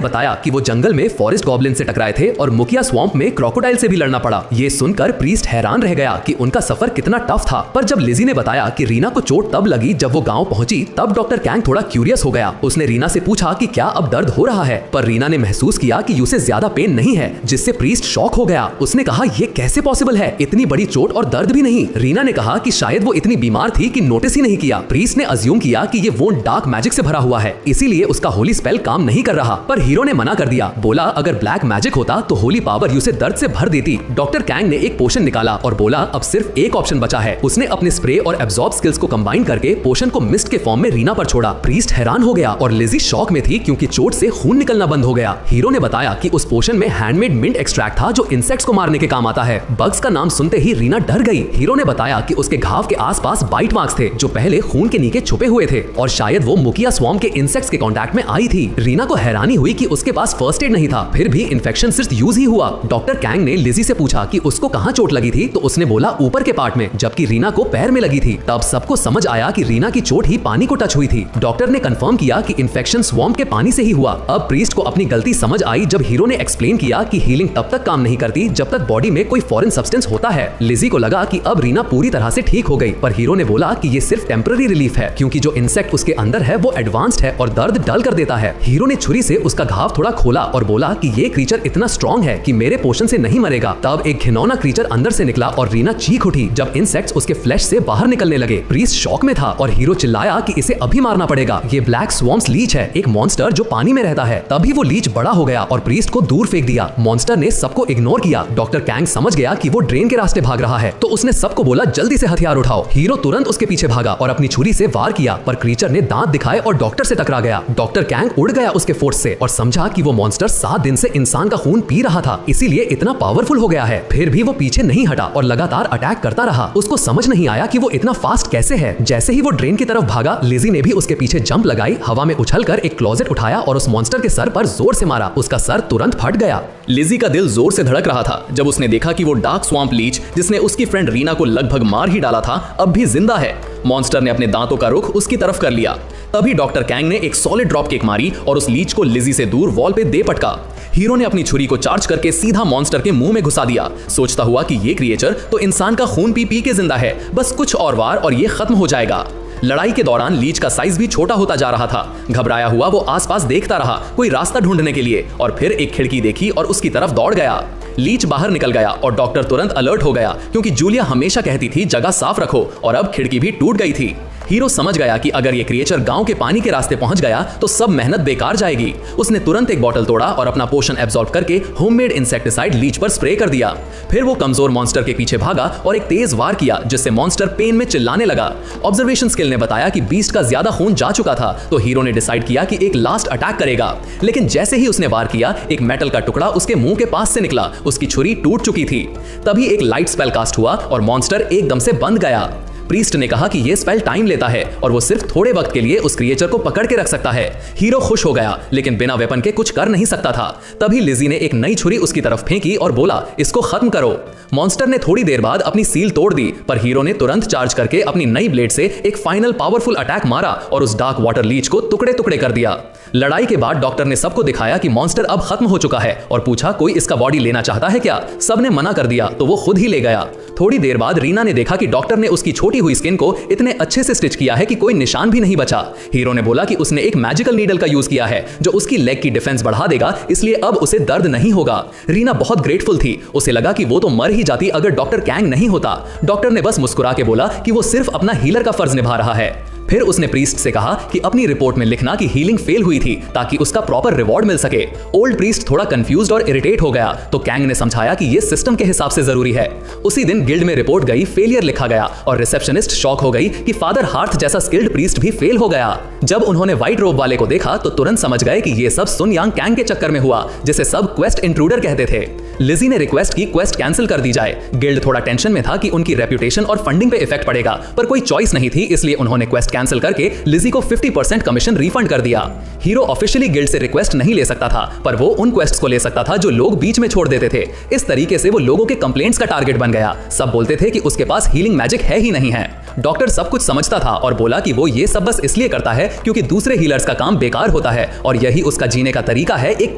बताया कि वो जंगल में फॉरेस्ट गॉब्लिन से टकराए थे और मुकिया स्वैम्प में क्रोकोडाइल से भी लड़ना पड़ा। ये सुनकर प्रीस्ट हैरान रह गया कि उनका सफर कितना टफ था। पर जब लिजी ने बताया कि रीना को चोट तब लगी जब वो गांव पहुंची, तब डॉक्टर कैंग थोड़ा क्यूरियस हो गया। उसने रीना से पूछा कि क्या अब दर्द हो रहा है, पर रीना ने महसूस किया कि उसे ज्यादा पेन नहीं है, जिससे प्रीस्ट शॉक हो गया। उसने कहा ये कैसे पॉसिबल है, इतनी बड़ी चोट और दर्द भी नहीं। रीना ने कहा कि शायद वो इतनी बीमार थी कि नोटिस ही नहीं किया। प्रीस्ट ने अज्यूम किया कि ये वोंड डार्क मैजिक से भरा हुआ है, इसीलिए उसका होली स्पेल काम नहीं कर रहा। पर हीरो ने मना कर दिया, बोला अगर ब्लैक मैजिक होता तो होली पावर उसे दर्द से भर देती। डॉक्टर कैंग ने एक पोशन निकाला और बोला अब सिर्फ एक ऑप्शन बचा है। उसने अपने स्प्रे और एब्जॉर्ब स्किल्स को कंबाइन करके पोशन को मिस्ट के फॉर्म में रीना पर छोड़ा। प्रीस्ट हैरान हो गया और लिजी शॉक में थी क्योंकि चोट से खून निकलना बंद हो गया। हीरो ने बताया कि उस पोशन में हैंडमेड मिंट एक्सट्रैक्ट था जो इंसेक्ट्स को मारने के काम आता है। बग्स का नाम सुनते ही रीना डर गई। हीरो ने बताया कि उसके घाव के आसपास बाइट मार्क्स थे जो पहले खून के नीचे छुपे हुए थे और शायद वो मुकिया स्वैम्प के इंसेक्ट्स के कांटेक्ट में आई थी। रीना को हैरानी हुई कि उसके पास फर्स्ट एड नहीं था, फिर भी इन्फेक्शन सिर्फ यूज ही हुआ। डॉक्टर कैंग ने लिजी से पूछा कि उसको कहां चोट लगी थी, तो उसने बोला ऊपर के पार्ट में, जबकि रीना को पैर में लगी थी। तब सबको समझ आया कि रीना की चोट ही पानी को टच हुई थी। डॉक्टर ने कंफर्म किया कि इन्फेक्शन स्वैम्प के पानी से ही हुआ। अब प्रीस्ट को अपनी गलती समझ आई जब हीरो ने एक्सप्लेन किया कि हीलिंग तब तक काम नहीं करती जब तक बॉडी में कोई फॉरेन सब्सटेंस होता है। लिजी को लगा कि अब रीना पूरी तरह से ठीक हो गई, पर हीरो ने बोला कि ये सिर्फ टेम्पररी रिलीफ है क्योंकि जो इंसेक्ट उसके अंदर है वो एडवांस्ड है और दर्द डल कर देता है। हीरो ने छुरी से उसका घाव थोड़ा खोला और बोला कि ये क्रीचर इतना स्ट्रॉन्ग है कि मेरे पोशन से नहीं मरेगा। तब एक घिनौना क्रीचर अंदर से निकला और रीना चीख उठी जब इंसेक्ट्स उसके फ्लैश से बाहर निकलने लगे। प्रीस्ट शॉक में था और हीरो चिल्लाया कि इसे अभी मारना पड़ेगा। ये ब्लैक स्वैम्प्स लीच है, एक मॉन्स्टर जो पानी में रहता है। तभी वो लीच बड़ा हो गया और प्रीस्ट को दूर फेंक दिया। मॉन्स्टर ने सबको इग्नोर किया। डॉक्टर कैंग समझ गया कि वो ड्रेन के रास्ते भाग रहा है, तो उसने सबको बोला जल्दी से हथियार उठाओ। हीरो तुरंत उसके पीछे भागा और अपनी छुरी से वार किया, पर क्रीचर ने दांत दिखाए और डॉक्टर से टकरा गया। डॉक्टर कैंग उड़ गया उसके फोर्स से और समझा कि वो मॉन्स्टर 7 दिन से इंसान का खून पी रहा था, इसीलिए इतना पावरफुल हो गया है। फिर भी वो पीछे नहीं हटा और लगातार अटैक करता रहा। उसको समझ नहीं आया कि वो इतना फास्ट कैसे है। जैसे ही वो ड्रेन की तरफ भागा, लिजी ने भी उसके पीछे जंप लगाई, हवा में उछलकर एक क्लोजेट उठाया और उस मॉन्स्टर के सर पर जोर से मारा। उसका सर तुरंत फट गया। लिजी का दिल जोर से धड़क रहा था जब उसने देखा कि वो डार्क स्वैम्प लीच जिसने उसकी फ्रेंड रीना को लगभग मार ही डाला था अब भी जिंदा है। मॉन्स्टर ने अपने दांतों का रुख उसकी तरफ कर लिया। तभी डॉक्टर कैंग ने एक सॉलिड ड्रॉप किक मारी और उस लीच को लिजी से दूर वॉल पे दे पटका। हीरो ने अपनी छुरी को चार्ज करके सीधा मॉन्स्टर के मुंह में घुसा दिया, सोचता हुआ कि ये क्रिएचर तो इंसान का खून पी पी के जिंदा है, बस कुछ और वार और ये खत्म हो जाएगा। लड़ाई के दौरान लीच का साइज भी छोटा होता जा रहा था। घबराया हुआ वो आसपास देखता रहा कोई रास्ता ढूंढने के लिए और फिर एक खिड़की देखी और उसकी तरफ दौड़ गया। लीच बाहर निकल गया और डॉक्टर तुरंत अलर्ट हो गया क्योंकि जूलिया हमेशा कहती थी जगह साफ रखो, और अब खिड़की भी टूट गई थी। हीरो समझ गया कि अगर ये क्रिएचर गांव के पानी के रास्ते पहुंच गया तो सब मेहनत बेकार जाएगी। उसने तुरंत एक बोतल तोड़ा और अपना पोशन एब्जॉर्ब करके होममेड इंसेक्टिसाइड लीच पर स्प्रे कर दिया। फिर वो कमजोर मॉन्स्टर के पीछे भागा और एक तेज वार किया जिससे मॉन्स्टर पेन में चिल्लाने लगा। ऑब्जर्वेशन स्किल ने बताया कि बीस्ट का ज्यादा खून जा चुका था, तो हीरो ने डिसाइड किया कि एक लास्ट अटैक करेगा। लेकिन जैसे ही उसने वार किया, एक मेटल का टुकड़ा उसके मुंह के पास से निकला। उसकी छुरी टूट चुकी थी। तभी एक लाइट स्पेल कास्ट हुआ और मॉन्स्टर एकदम से बंद गया। प्रीस्ट ने कहा कि यह स्पेल टाइम लेता है और वो सिर्फ थोड़े वक्त के लिए उस क्रिएचर को पकड़ के रख सकता है। हीरो खुश हो गया, लेकिन बिना वेपन के कुछ कर नहीं सकता था। तभी लिजी ने एक नई छुरी उसकी तरफ फेंकी और बोला, इसको खत्म करो। मॉन्स्टर ने थोड़ी देर बाद अपनी सील तोड़ दी, पर हीरो ने तुरंत चार्ज करके अपनी नई ब्लेड से एक फाइनल पावरफुल अटैक मारा और उस डार्क वाटर लीच को टुकड़े टुकड़े कर दिया। लड़ाई के बाद डॉक्टर ने सबको दिखाया कि मॉन्स्टर अब खत्म हो चुका है और पूछा कोई इसका बॉडी लेना चाहता है क्या। सबने मना कर दिया तो वो खुद ही ले गया। थोड़ी देर बाद रीना ने देखा कि डॉक्टर ने उसकी छोटी छोटी हुई स्किन को इतने अच्छे से स्टिच किया है कि कोई निशान भी नहीं बचा। हीरो ने बोला कि उसने एक मैजिकल नीडल का यूज किया है जो उसकी लेग की डिफेंस बढ़ा देगा, इसलिए अब उसे दर्द नहीं होगा। रीना बहुत ग्रेटफुल थी, उसे लगा कि वो तो मर ही जाती अगर डॉक्टर कैंग नहीं होता। डॉक्टर ने बस मुस्कुरा के बोला कि वो सिर्फ अपना हीलर का फर्ज निभा रहा है। फिर उसने प्रीस्ट से कहा कि अपनी रिपोर्ट में लिखना कि हीलिंग फेल हुई थी ताकि उसका प्रॉपर रिवॉर्ड मिल सके। ओल्ड प्रीस्ट थोड़ा कंफ्यूज्ड और इरिटेट हो गया तो कैंग ने समझाया कि ये सिस्टम के हिसाब से जरूरी है। उसी दिन गिल्ड में रिपोर्ट गई, फेलियर लिखा गया और रिसेप्शनिस्ट शॉक हो गई कि फादर हार्थ जैसा स्किल्ड प्रीस्ट भी फेल हो गया। जब उन्होंने व्हाइट रोब वाले को देखा तो तुरंत समझ गए कि ये सब सुन यांग कैंग के चक्कर में हुआ, जिसे सब क्वेस्ट इंट्रूडर कहते थे। लिजी ने रिक्वेस्ट की क्वेस्ट कैंसिल कर दी जाए। गिल्ड थोड़ा टेंशन में था कि उनकी रेपुटेशन और फंडिंग पे इफेक्ट पड़ेगा, पर कोई चॉइस नहीं थी, इसलिए उन्होंने क्वेस्ट कैंसिल करके लिजी को 50% कमीशन रिफंड कर दिया। हीरो ऑफिशियली गिल्ड से रिक्वेस्ट नहीं ले सकता था, पर वो उन क्वेस्ट्स को ले सकता था जो लोग बीच में छोड़ देते थे। इस तरीके से वो लोगों के कंप्लेंट्स का टारगेट बन गया। सब बोलते थे कि उसके पास हीलिंग मैजिक है ही नहीं है। डॉक्टर सब कुछ समझता था और बोला कि वो ये सब बस इसलिए करता है क्योंकि दूसरे हीलर्स का काम बेकार होता है और यही उसका जीने का तरीका है, एक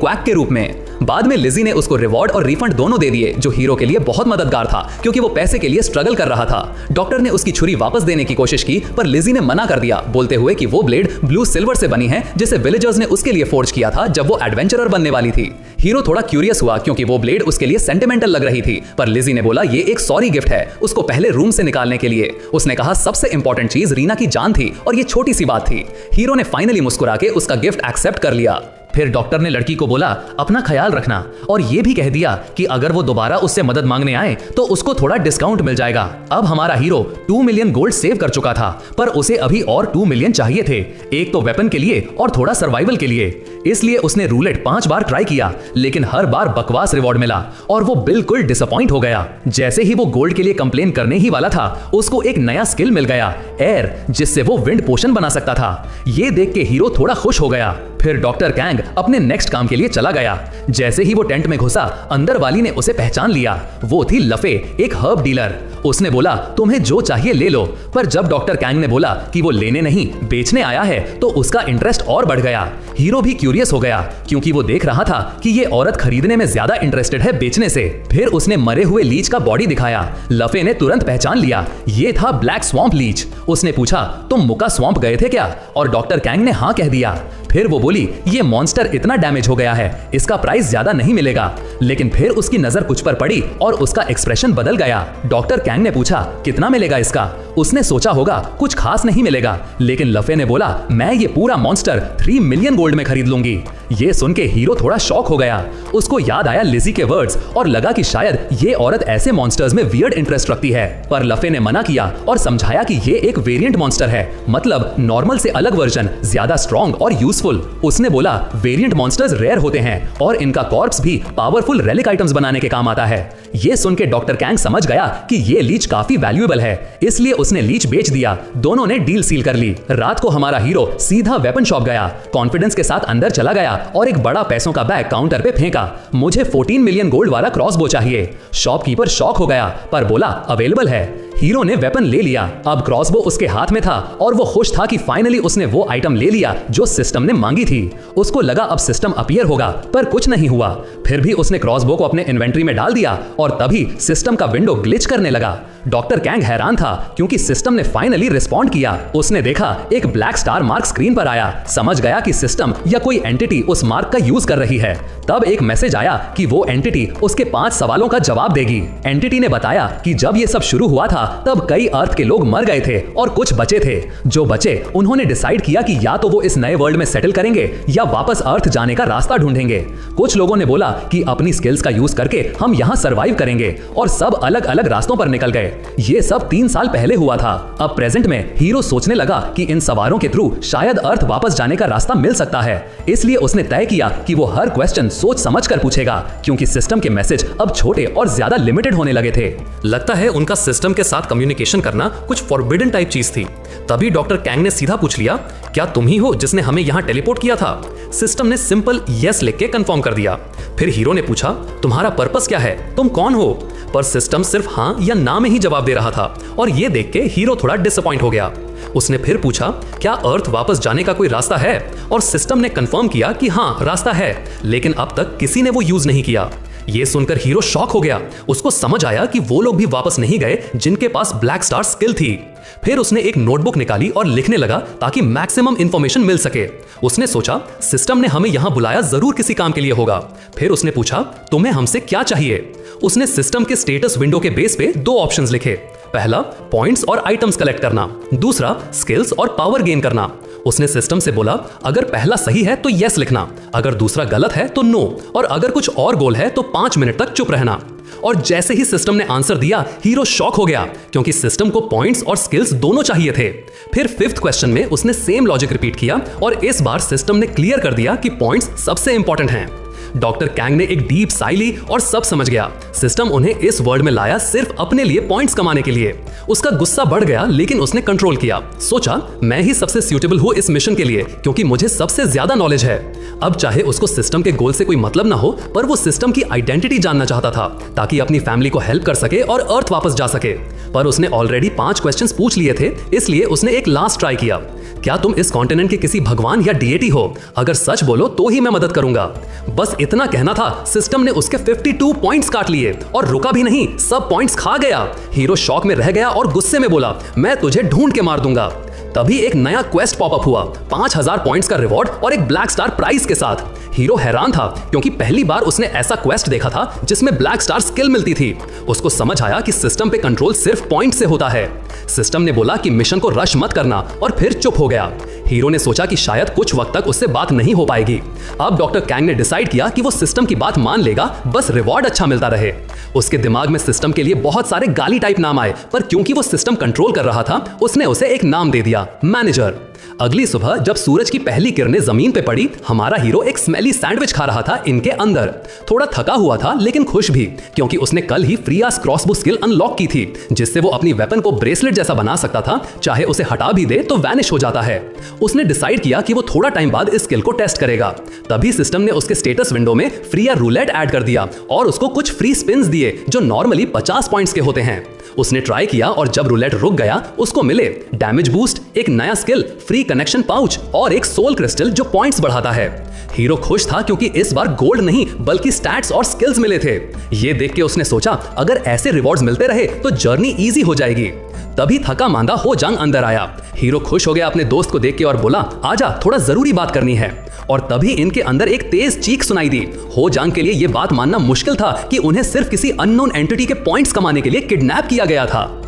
क्वैक के रूप में। बाद में लिजी ने उसको रिवॉर्ड और रिफंड दोनों दे दिए, जो हीरो के लिए बहुत मददगार था क्योंकि वो पैसे के लिए स्ट्रगल कर रहा था। डॉक्टर ने उसकी छुरी वापस देने की कोशिश की, पर लिजी ने मना कर दिया, बोलते हुए कि वो ब्लेड ब्लू सिल्वर से बनी है जिसे विलेजर्स ने उसके लिए फोर्ज किया था जब वो एडवेंचरर बनने वाली थी। हीरो थोड़ा क्यूरियस हुआ क्योंकि वो ब्लेड उसके लिए सेंटिमेंटल लग रही थी, पर लिजी ने बोला ये एक सॉरी गिफ्ट है, उसको पहले रूम से निकालने के लिए। उसने कहा सबसे इंपॉर्टेंट चीज रीना की जान थी और ये छोटी सी बात थी। हीरो ने फाइनली मुस्कुरा के उसका गिफ्ट एक्सेप्ट कर लिया। फिर डॉक्टर ने लड़की को बोला अपना ख्याल रखना और ये भी कह दिया कि अगर वो दोबारा उससे मदद मांगने आए तो उसको थोड़ा डिस्काउंट मिल जाएगा। अब हमारा हीरो 2 मिलियन गोल्ड सेव कर चुका था, पर उसे अभी और 2 मिलियन चाहिए थे, एक तो वेपन के लिए और थोड़ा सर्वाइवल के लिए। इसलिए उसने रूलेट 5 बार ट्राई किया, लेकिन हर बार बकवास रिवॉर्ड मिला और वो बिल्कुल डिसअपॉइंट हो गया। जैसे ही वो गोल्ड के लिए कंप्लेन करने ही वाला था, उसको एक नया स्किल मिल गया, एयर, जिससे वो विंड पोशन बना सकता था। ये देख के हीरो थोड़ा खुश हो गया। फिर डॉक्टर कैंग अपने नेक्स्ट काम के लिए चला गया। जैसे ही वो टेंट में घुसा, अंदर वाली ने उसे पहचान लिया। वो थी लफे, एक हर्ब डीलर। उसने बोला तुम्हें जो चाहिए ले लो, पर जब डॉक्टर कैंग ने बोला कि वो लेने नहीं बेचने आया है तो उसका इंटरेस्ट और बढ़ गया। हीरो भी क्यूरियस हो गया क्योंकि वो देख रहा था कि ये औरत खरीदने में ज्यादा इंटरेस्टेड है बेचने से। फिर उसने मरे हुए लीच का बॉडी दिखाया। लफे ने तुरंत पहचान लिया, ये था ब्लैक स्वैम्प लीच। उसने पूछा तुम मुका स्वैम्प गए थे क्या, और डॉक्टर कैंग ने हाँ कह दिया। फिर वो बोली ये मॉन्स्टर इतना डैमेज हो गया है, इसका प्राइस ज्यादा नहीं मिलेगा। लेकिन फिर उसकी नजर कुछ पर पड़ी और उसका एक्सप्रेशन बदल गया। डॉक्टर कैंग ने पूछा कितना मिलेगा इसका। उसने सोचा होगा कुछ खास नहीं मिलेगा, लेकिन लफे ने बोला मैं ये पूरा मॉन्स्टर 3 मिलियन गोल्ड में खरीद लूंगी। ये सुन के हीरो थोड़ा शॉक हो गया। उसको याद आया लिजी के वर्ड्स और लगा कि शायद ये औरत ऐसे मॉन्स्टर्स में वियर्ड इंटरेस्ट रखती है, पर लफे ने मना किया और समझाया कि ये एक वेरिएंट मॉन्स्टर है, मतलब नॉर्मल से अलग वर्जन, ज्यादा स्ट्रॉन्ग और यूजफुल। उसने बोला वेरिएंट मॉन्स्टर्स रेयर होते हैं और इनका कॉर्प्स भी पावरफुल रेलिक आइटम्स बनाने के काम आता है। ये सुन के डॉक्टर कैंग समझ गया कि ये लीच काफी वैल्यूएबल है, इसलिए उसने लीच बेच दिया। दोनों ने डील सील कर ली। रात को हमारा हीरो सीधा वेपन शॉप गया, कॉन्फिडेंस के साथ अंदर चला गया और एक बड़ा पैसों का बैग काउंटर पे फेंका। मुझे 14 मिलियन गोल्ड वाला क्रॉसबो चाहिए। शॉपकीपर शॉक हो गया पर बोला अवेलेबल है। हीरो ने वेपन ले लिया। अब क्रॉसबो उसके हाथ में था और वो खुश था कि फाइनली उसने वो आइटम ले लिया जो सिस्टम ने मांगी थी। उसको लगा अब सिस्टम अपीयर होगा, पर कुछ नहीं हुआ। फिर भी उसने क्रॉसबो को अपने इन्वेंट्री में डाल दिया और तभी सिस्टम का विंडो ग्लिच करने लगा। डॉक्टर कैंग हैरान था क्योंकि सिस्टम ने फाइनली रिस्पॉन्ड किया। उसने देखा एक ब्लैक स्टार मार्क स्क्रीन पर आया, समझ गया कि सिस्टम या कोई एंटिटी उस मार्क का यूज कर रही है। तब एक मैसेज आया कि वो एंटिटी उसके 5 सवालों का जवाब देगी। एंटिटी ने बताया कि जब ये सब शुरू हुआ था तब कई अर्थ के लोग मर गए थे और कुछ बचे थे। जो बचे उन्होंने डिसाइड किया कि या तो वो इस नए वर्ल्ड में सेटल करेंगे या वापस अर्थ जाने का रास्ता ढूंढेंगे। कुछ लोगों ने बोला कि अपनी स्किल्स का यूज करके हम यहाँ सरवाइव करेंगे और सब अलग अलग रास्तों पर निकल गए। ये सब 3 साल पहले हुआ था। अब प्रेजेंट में हीरो सोचने लगा कि इन सवारों के थ्रू शायद अर्थ वापस जाने का रास्ता मिल सकता है। इसलिए उसने तय किया कि वो हर क्वेश्चन सोच समझ कर पूछेगा क्योंकि सिस्टम के मैसेज अब छोटे और ज्यादा लिमिटेड होने लगे थे। लगता है उनका सिस्टम के साथ कम्युनिकेशन करना कुछ फॉरबिडन टाइप चीज थी। तभी डॉक्टर कैंग ने सीधा पूछ लिया क्या तुम ही हो जिसने हमें यहाँ टेलीपोर्ट किया था। सिस्टम ने सिंपल यस लिख के कंफर्म कर दिया। फिर हीरो ने पूछा तुम्हारा पर्पस क्या है, तुम कौन हो, पर सिस्टम सिर्फ हाँ या ना में ही जवाब दे रहा था और ये देख के हीरो थोड़ा डिसअपॉइंट हो गया। उसने फिर पूछा क्या अर्थ वापस जाने का कोई रास्ता है, और सिस्टम ने कंफर्म किया कि हाँ रास्ता है, लेकिन अब तक किसी ने वो यूज नहीं किया। ये सुनकर हीरो शॉक हो गया। उसको समझ आया कि वो लोग भी वापस नहीं गए जिनके पास ब्लैक स्टार स्किल थी। फिर उसने एक नोटबुक निकाली और लिखने लगा ताकि मैक्सिमम इंफॉर्मेशन मिल सके। उसने सोचा सिस्टम ने हमें यहां बुलाया जरूर किसी काम के लिए होगा। फिर उसने पूछा तुम्हें हमसे क्या चाहिए। उसने सिस्टम के स्टेटस विंडो के बेस पे दो ऑप्शंस लिखे। पहला पॉइंट्स और आइटम्स कलेक्ट करना, दूसरा स्किल्स और पावर गेन करना। उसने सिस्टम से बोला अगर पहला सही है तो यस लिखना, अगर दूसरा गलत है तो नो, और अगर कुछ और गोल है तो 5 मिनट तक चुप रहना। और जैसे ही सिस्टम ने आंसर दिया हीरो शॉक हो गया क्योंकि सिस्टम को पॉइंट्स और स्किल्स दोनों चाहिए थे। फिर 5th क्वेश्चन में उसने सेम लॉजिक रिपीट किया और इस बार सिस्टम ने क्लियर कर दिया कि पॉइंट्स सबसे इंपॉर्टेंट हैं। डॉक्टर कैंग ने एक डीप साई ली और सब समझ गया। सिस्टम उन्हें इस वर्ल्ड में लाया सिर्फ अपने लिए पॉइंट्स कमाने के लिए। उसका गुस्सा बढ़ गया लेकिन उसने कंट्रोल किया। सोचा मैं ही सबसे सूटेबल हूं इस मिशन के लिए क्योंकि मुझे सबसे ज्यादा नॉलेज है। अब चाहे उसको सिस्टम के गोल से कोई मतलब ना हो पर वो सिस्टम की आइडेंटिटी जानना चाहता था ताकि अपनी फैमिली को हेल्प कर सके और अर्थ वापस जा सके। पर उसने ऑलरेडी 5 क्वेश्चंस पूछ लिए थे, इसलिए उसने एक लास्ट ट्राई किया। क्या तुम इस कॉन्टिनेंट के किसी भगवान या डीएटी हो? अगर सच बोलो तो ही मैं मदद करूंगा। बस इतना कहना था, सिस्टम ने उसके 52 पॉइंट्स काट लिए और रुका भी नहीं, सब पॉइंट्स खा गया। हीरो शॉक में रह गया और गुस्से में बोला मैं तुझे ढूंढ के मार दूंगा। तभी एक नया क्वेस्ट पॉपअप हुआ, 5000 पॉइंट्स का रिवॉर्ड और एक ब्लैक स्टार प्राइज के साथ। हीरो हैरान था क्योंकि पहली बार उसने ऐसा क्वेस्ट देखा था जिसमें ब्लैक स्टार स्किल मिलती थी। उसको समझ आया कि सिस्टम पे कंट्रोल सिर्फ पॉइंट से होता है। सिस्टम ने बोला कि मिशन को रश मत करना और फिर चुप हो गया। हीरो ने सोचा कि शायद कुछ वक्त तक उससे बात नहीं हो पाएगी। अब डॉक्टर कैंग ने डिसाइड किया कि वो सिस्टम की बात मान लेगा, बस रिवॉर्ड अच्छा मिलता रहे। उसके दिमाग में सिस्टम के लिए बहुत सारे गाली टाइप नाम आए, पर क्योंकि वो सिस्टम कंट्रोल कर रहा था उसने उसे एक नाम दे दिया, मैनेजर। अगली सुबह जब सूरज की पहली किरणें जमीन पे पड़ी, हमारा हीरो एक स्मेली सैंडविच खा रहा था इनके अंदर। थोड़ा थका हुआ था लेकिन खुश भी क्योंकि उसने कल ही फ्रीयास क्रॉसबो स्किल अनलॉक की थी जिससे वो अपनी वेपन को ब्रेसलेट जैसा बना सकता था, चाहे उसे हटा भी दे तो वैनिश हो जाता है। उसने डिसाइड किया कि वो थोड़ा टाइम बाद इस स्किल को टेस्ट करेगा। तभी सिस्टम ने उसके स्टेटस विंडो में फ्री रूलेट ऐड कर दिया और उसको कुछ फ्री स्पिन्स दिए जो नॉर्मली 50 पॉइंट्स के होते हैं। उसने ट्राई किया और जब रूलेट रुक गया उसको मिले डैमेज बूस्ट, एक नया स्किल, फ्री कनेक्शन पाउच और एक सोल क्रिस्टल जो पॉइंट्स बढ़ाता है। हीरो खुश था क्योंकि इस बार गोल्ड नहीं बल्कि स्टैट्स और स्किल्स मिले थे। ये देख के उसने सोचा अगर ऐसे रिवॉर्ड्स मिलते रहे तो जर्नी इजी हो जाएगी। तभी थका मांदा हो जांग अंदर आया। हीरो खुश हो गया अपने दोस्त को देख के और बोला आजा, थोड़ा जरूरी बात करनी है। और तभी इनके अंदर एक तेज चीख सुनाई दी। हो जांग के लिए यह बात मानना मुश्किल था कि उन्हें सिर्फ किसी अननोन एंटिटी के पॉइंट्स कमाने के लिए किडनैप किया गया था।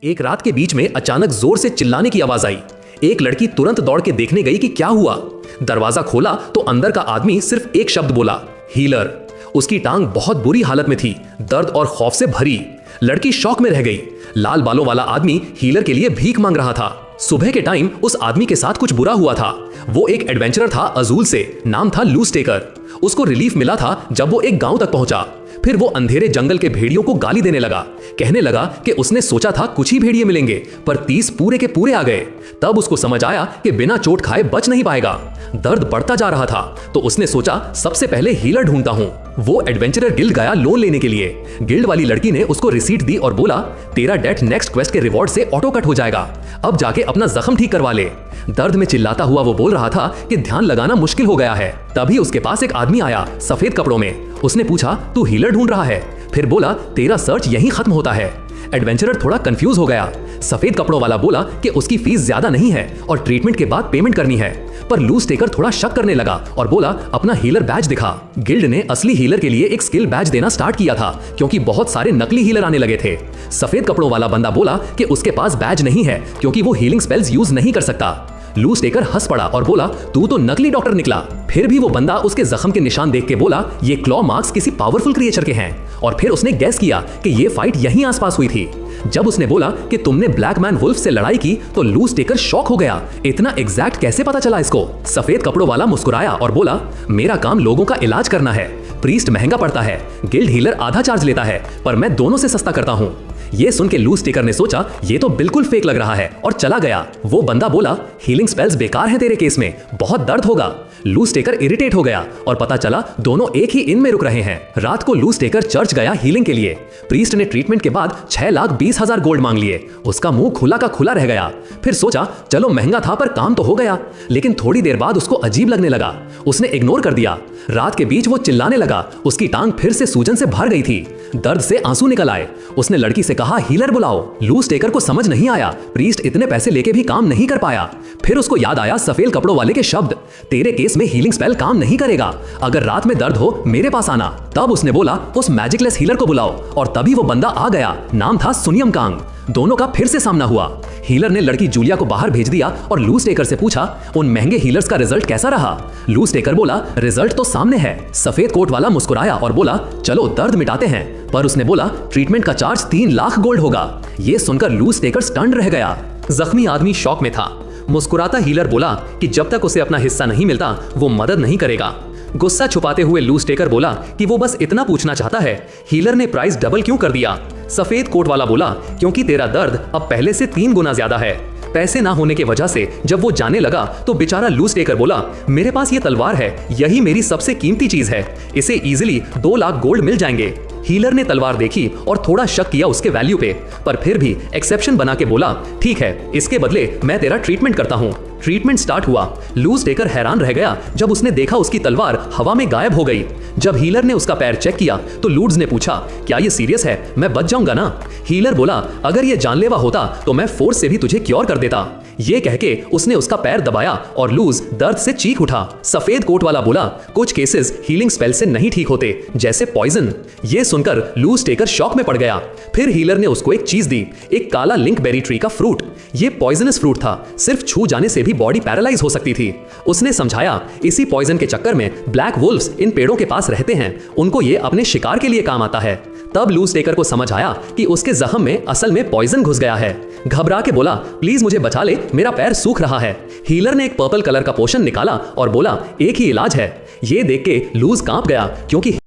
एक रात के बीच में अचानक जोर से चिल्लाने की आवाज आई। एक लड़की तुरंत दौड़ के देखने गई कि क्या हुआ। दरवाजा खोला तो अंदर का आदमी सिर्फ एक शब्द बोला, हीलर। उसकी टांग बहुत बुरी हालत में थी, दर्द और खौफ से भरी। लड़की शॉक में रह गई। लाल बालों वाला आदमी हीलर के लिए भीख मांग रहा था। सुबह के टाइम उस आदमी के साथ कुछ बुरा हुआ था। वो एक एडवेंचरर था अजूल से, नाम था लूज टेकर। उसको रिलीफ मिला था जब वो एक गांव तक पहुंचा। फिर वो अंधेरे जंगल के भेड़ियों को गाली देने लगा। कहने लगा कि उसने सोचा था कुछ ही भेड़िए मिलेंगे, पर 30 पूरे के पूरे आ गए। तब उसको समझ आया कि बिना चोट खाए बच नहीं पाएगा। दर्द बढ़ता जा रहा था तो उसने सोचा सबसे पहले हीलर ढूंढता हूं। वो एडवेंचरर गिल्ड गया लोन लेने के लिए। गिल्ड वाली लड़की ने उसको रिसीट दी और बोला, तेरा डेट नेक्स्ट क्वेस्ट के रिवॉर्ड से ऑटो कट हो जाएगा, अब जाके अपना जख्म ठीक करवा ले। दर्द में चिल्लाता हुआ वो बोल रहा था कि ध्यान लगाना मुश्किल हो गया है। तभी उसके पास एक आदमी आया सफेद कपड़ों में। उसने पूछा, तू हीलर ढूंढ रहा है? फिर बोला, तेरा सर्च यहीं खत्म होता है। एडवेंचरर थोड़ा कंफ्यूज हो गया। सफेद कपड़ों वाला बोला कि उसकी फीस ज्यादा नहीं है और ट्रीटमेंट के बाद पेमेंट करनी है। पर लूज टेकर थोड़ा शक करने लगा और बोला, अपना हीलर बैज दिखा। गिल्ड ने असली हीलर के लिए एक स्किल बैज देना स्टार्ट किया था क्योंकि बहुत सारे नकली हीलर आने लगे थे। सफेद कपड़ों वाला बंदा बोला कि उसके पास बैज नहीं है क्योंकि वो हीलिंग स्पेल्स यूज नहीं कर सकता। लूज टेकर हंस पड़ा और बोला, तू तो नकली डॉक्टर निकला। फिर भी वो बंदा उसके जख्म के निशान देख के बोला, ये क्लॉ मार्क्स किसी पावरफुल क्रिएचर के हैं। और फिर उसने गैस किया कि ये फाइट यहीं आसपास हुई थी। जब उसने बोला कि तुमने ब्लैक मैन वुल्फ से लड़ाई की तो लूज टेकर शॉक हो गया। इतना एग्जैक्ट कैसे पता चला इसको? सफेद कपड़ों वाला मुस्कुराया और बोला, मेरा काम लोगों का इलाज करना है। प्रीस्ट महंगा पड़ता है, गिल्ड हीलर आधा चार्ज लेता है, पर मैं दोनों से सस्ता करता हूँ। ये सुन के लूज टेकर ने सोचा ये तो बिल्कुल फेक लग रहा है और चला गया। वो बंदा बोला, हीलिंग स्पेल्स बेकार हैं तेरे केस में, बहुत दर्द होगा। लूज टेकर इरिटेट हो गया और पता चला दोनों एक ही इन में रुक रहे हैं। रात को लूज टेकर चर्च गया हीलिंग के लिए। प्रीस्ट ने ट्रीटमेंट के बाद 6,20,000 गोल्ड मांग लिए। उसका मुंह खुला का खुला रह गया। फिर सोचा चलो महंगा था पर काम तो हो गया। लेकिन थोड़ी देर बाद उसको अजीब लगने लगा। उसने इग्नोर कर दिया। रात के बीच वो चिल्लाने लगा। उसकी टांग फिर से सूजन से भर गई थी। दर्द से आंसू निकल आए। उसने लड़की से कहा, हीलर बुलाओ। लूज टेकर को समझ नहीं आया, प्रीस्ट इतने पैसे लेके भी काम नहीं कर पाया। फिर उसको याद आया सफेद कपड़ों वाले के शब्द, तेरे केस में हीलिंग स्पेल काम नहीं करेगा, अगर रात में दर्द हो मेरे पास आना। तब उसने बोला, उस मैजिकलेस हीलर को बुलाओ। और तभी वो बंदा आ गया। नाम था सुनियम कांग। दोनों का फिर से सामना हुआ। हीलर ने लड़की जूलिया को बाहर भेज दिया और लूज टेकर से पूछा, उन महंगे हीलर्स का रिजल्ट कैसा रहा? लूज टेकर बोला, रिजल्ट तो सामने है। सफेद कोट वाला मुस्कुराया और बोला, चलो दर्द मिटाते हैं। पर उसने बोला, ट्रीटमेंट का चार्ज 3 लाख गोल्ड होगा। यह सुनकर लूज टेकर स्टन्ड रह गया। जख्मी आदमी शॉक में था। मुस्कुराता हीलर बोला कि जब तक उसे अपना हिस्सा नहीं मिलता वो मदद नहीं करेगा। गुस्सा छुपाते हुए लूज टेकर बोला कि वो बस इतना पूछना चाहता है, हीलर ने प्राइस डबल क्यों कर दिया? सफेद कोट वाला बोला, क्योंकि तेरा दर्द अब पहले से 3 गुना ज्यादा है। पैसे ना होने की वजह से जब वो जाने लगा तो बेचारा लूज टेकर बोला, मेरे पास ये तलवार है, यही मेरी सबसे कीमती चीज है, इसे इजीली 2 लाख गोल्ड मिल जाएंगे। हीलर ने तलवार देखी और थोड़ा शक किया उसके वैल्यू पे, पर फिर भी एक्सेप्शन बना के बोला, ठीक है, इसके बदले मैं तेरा ट्रीटमेंट करता हूँ। ट्रीटमेंट स्टार्ट हुआ। लूज टेकर हैरान रह गया जब उसने देखा उसकी तलवार हवा में गायब हो गई। जब हीलर ने उसका पैर चेक किया तो लूड्स ने पूछा, क्या ये सीरियस है? मैं बच जाऊंगा ना? हीलर बोला, अगर ये जानलेवा होता तो मैं फोर्स से भी तुझे क्योर कर देता। ये कह के उसने उसका पैर दबाया और लूज दर्द से चीख उठा। सफेद कोट वाला बोला, कुछ केसेस हीलिंग स्पेल से नहीं ठीक होते, जैसे पॉइजन। ये सुनकर लूज टेकर शॉक में पड़ गया। फिर हीलर ने उसको एक चीज दी, एक काला लिंक बेरी ट्री का फ्रूट। ये पॉइजनस फ्रूट था, सिर्फ छू जाने से भी बॉडी पैरालाइज हो सकती थी। उसने समझाया, इसी पॉइजन के चक्कर में ब्लैक वुल्व्स इन पेड़ों के पास रहते हैं, उनको ये अपने शिकार के लिए काम आता है। तब लूज टेकर को समझ आया कि उसके जख्म में असल में पॉइजन घुस गया है। घबरा के बोला, प्लीज मुझे बचा ले, मेरा पैर सूख रहा है। हीलर ने एक पर्पल कलर का पोशन निकाला और बोला, एक ही इलाज है। ये देख के लूज कांप गया क्योंकि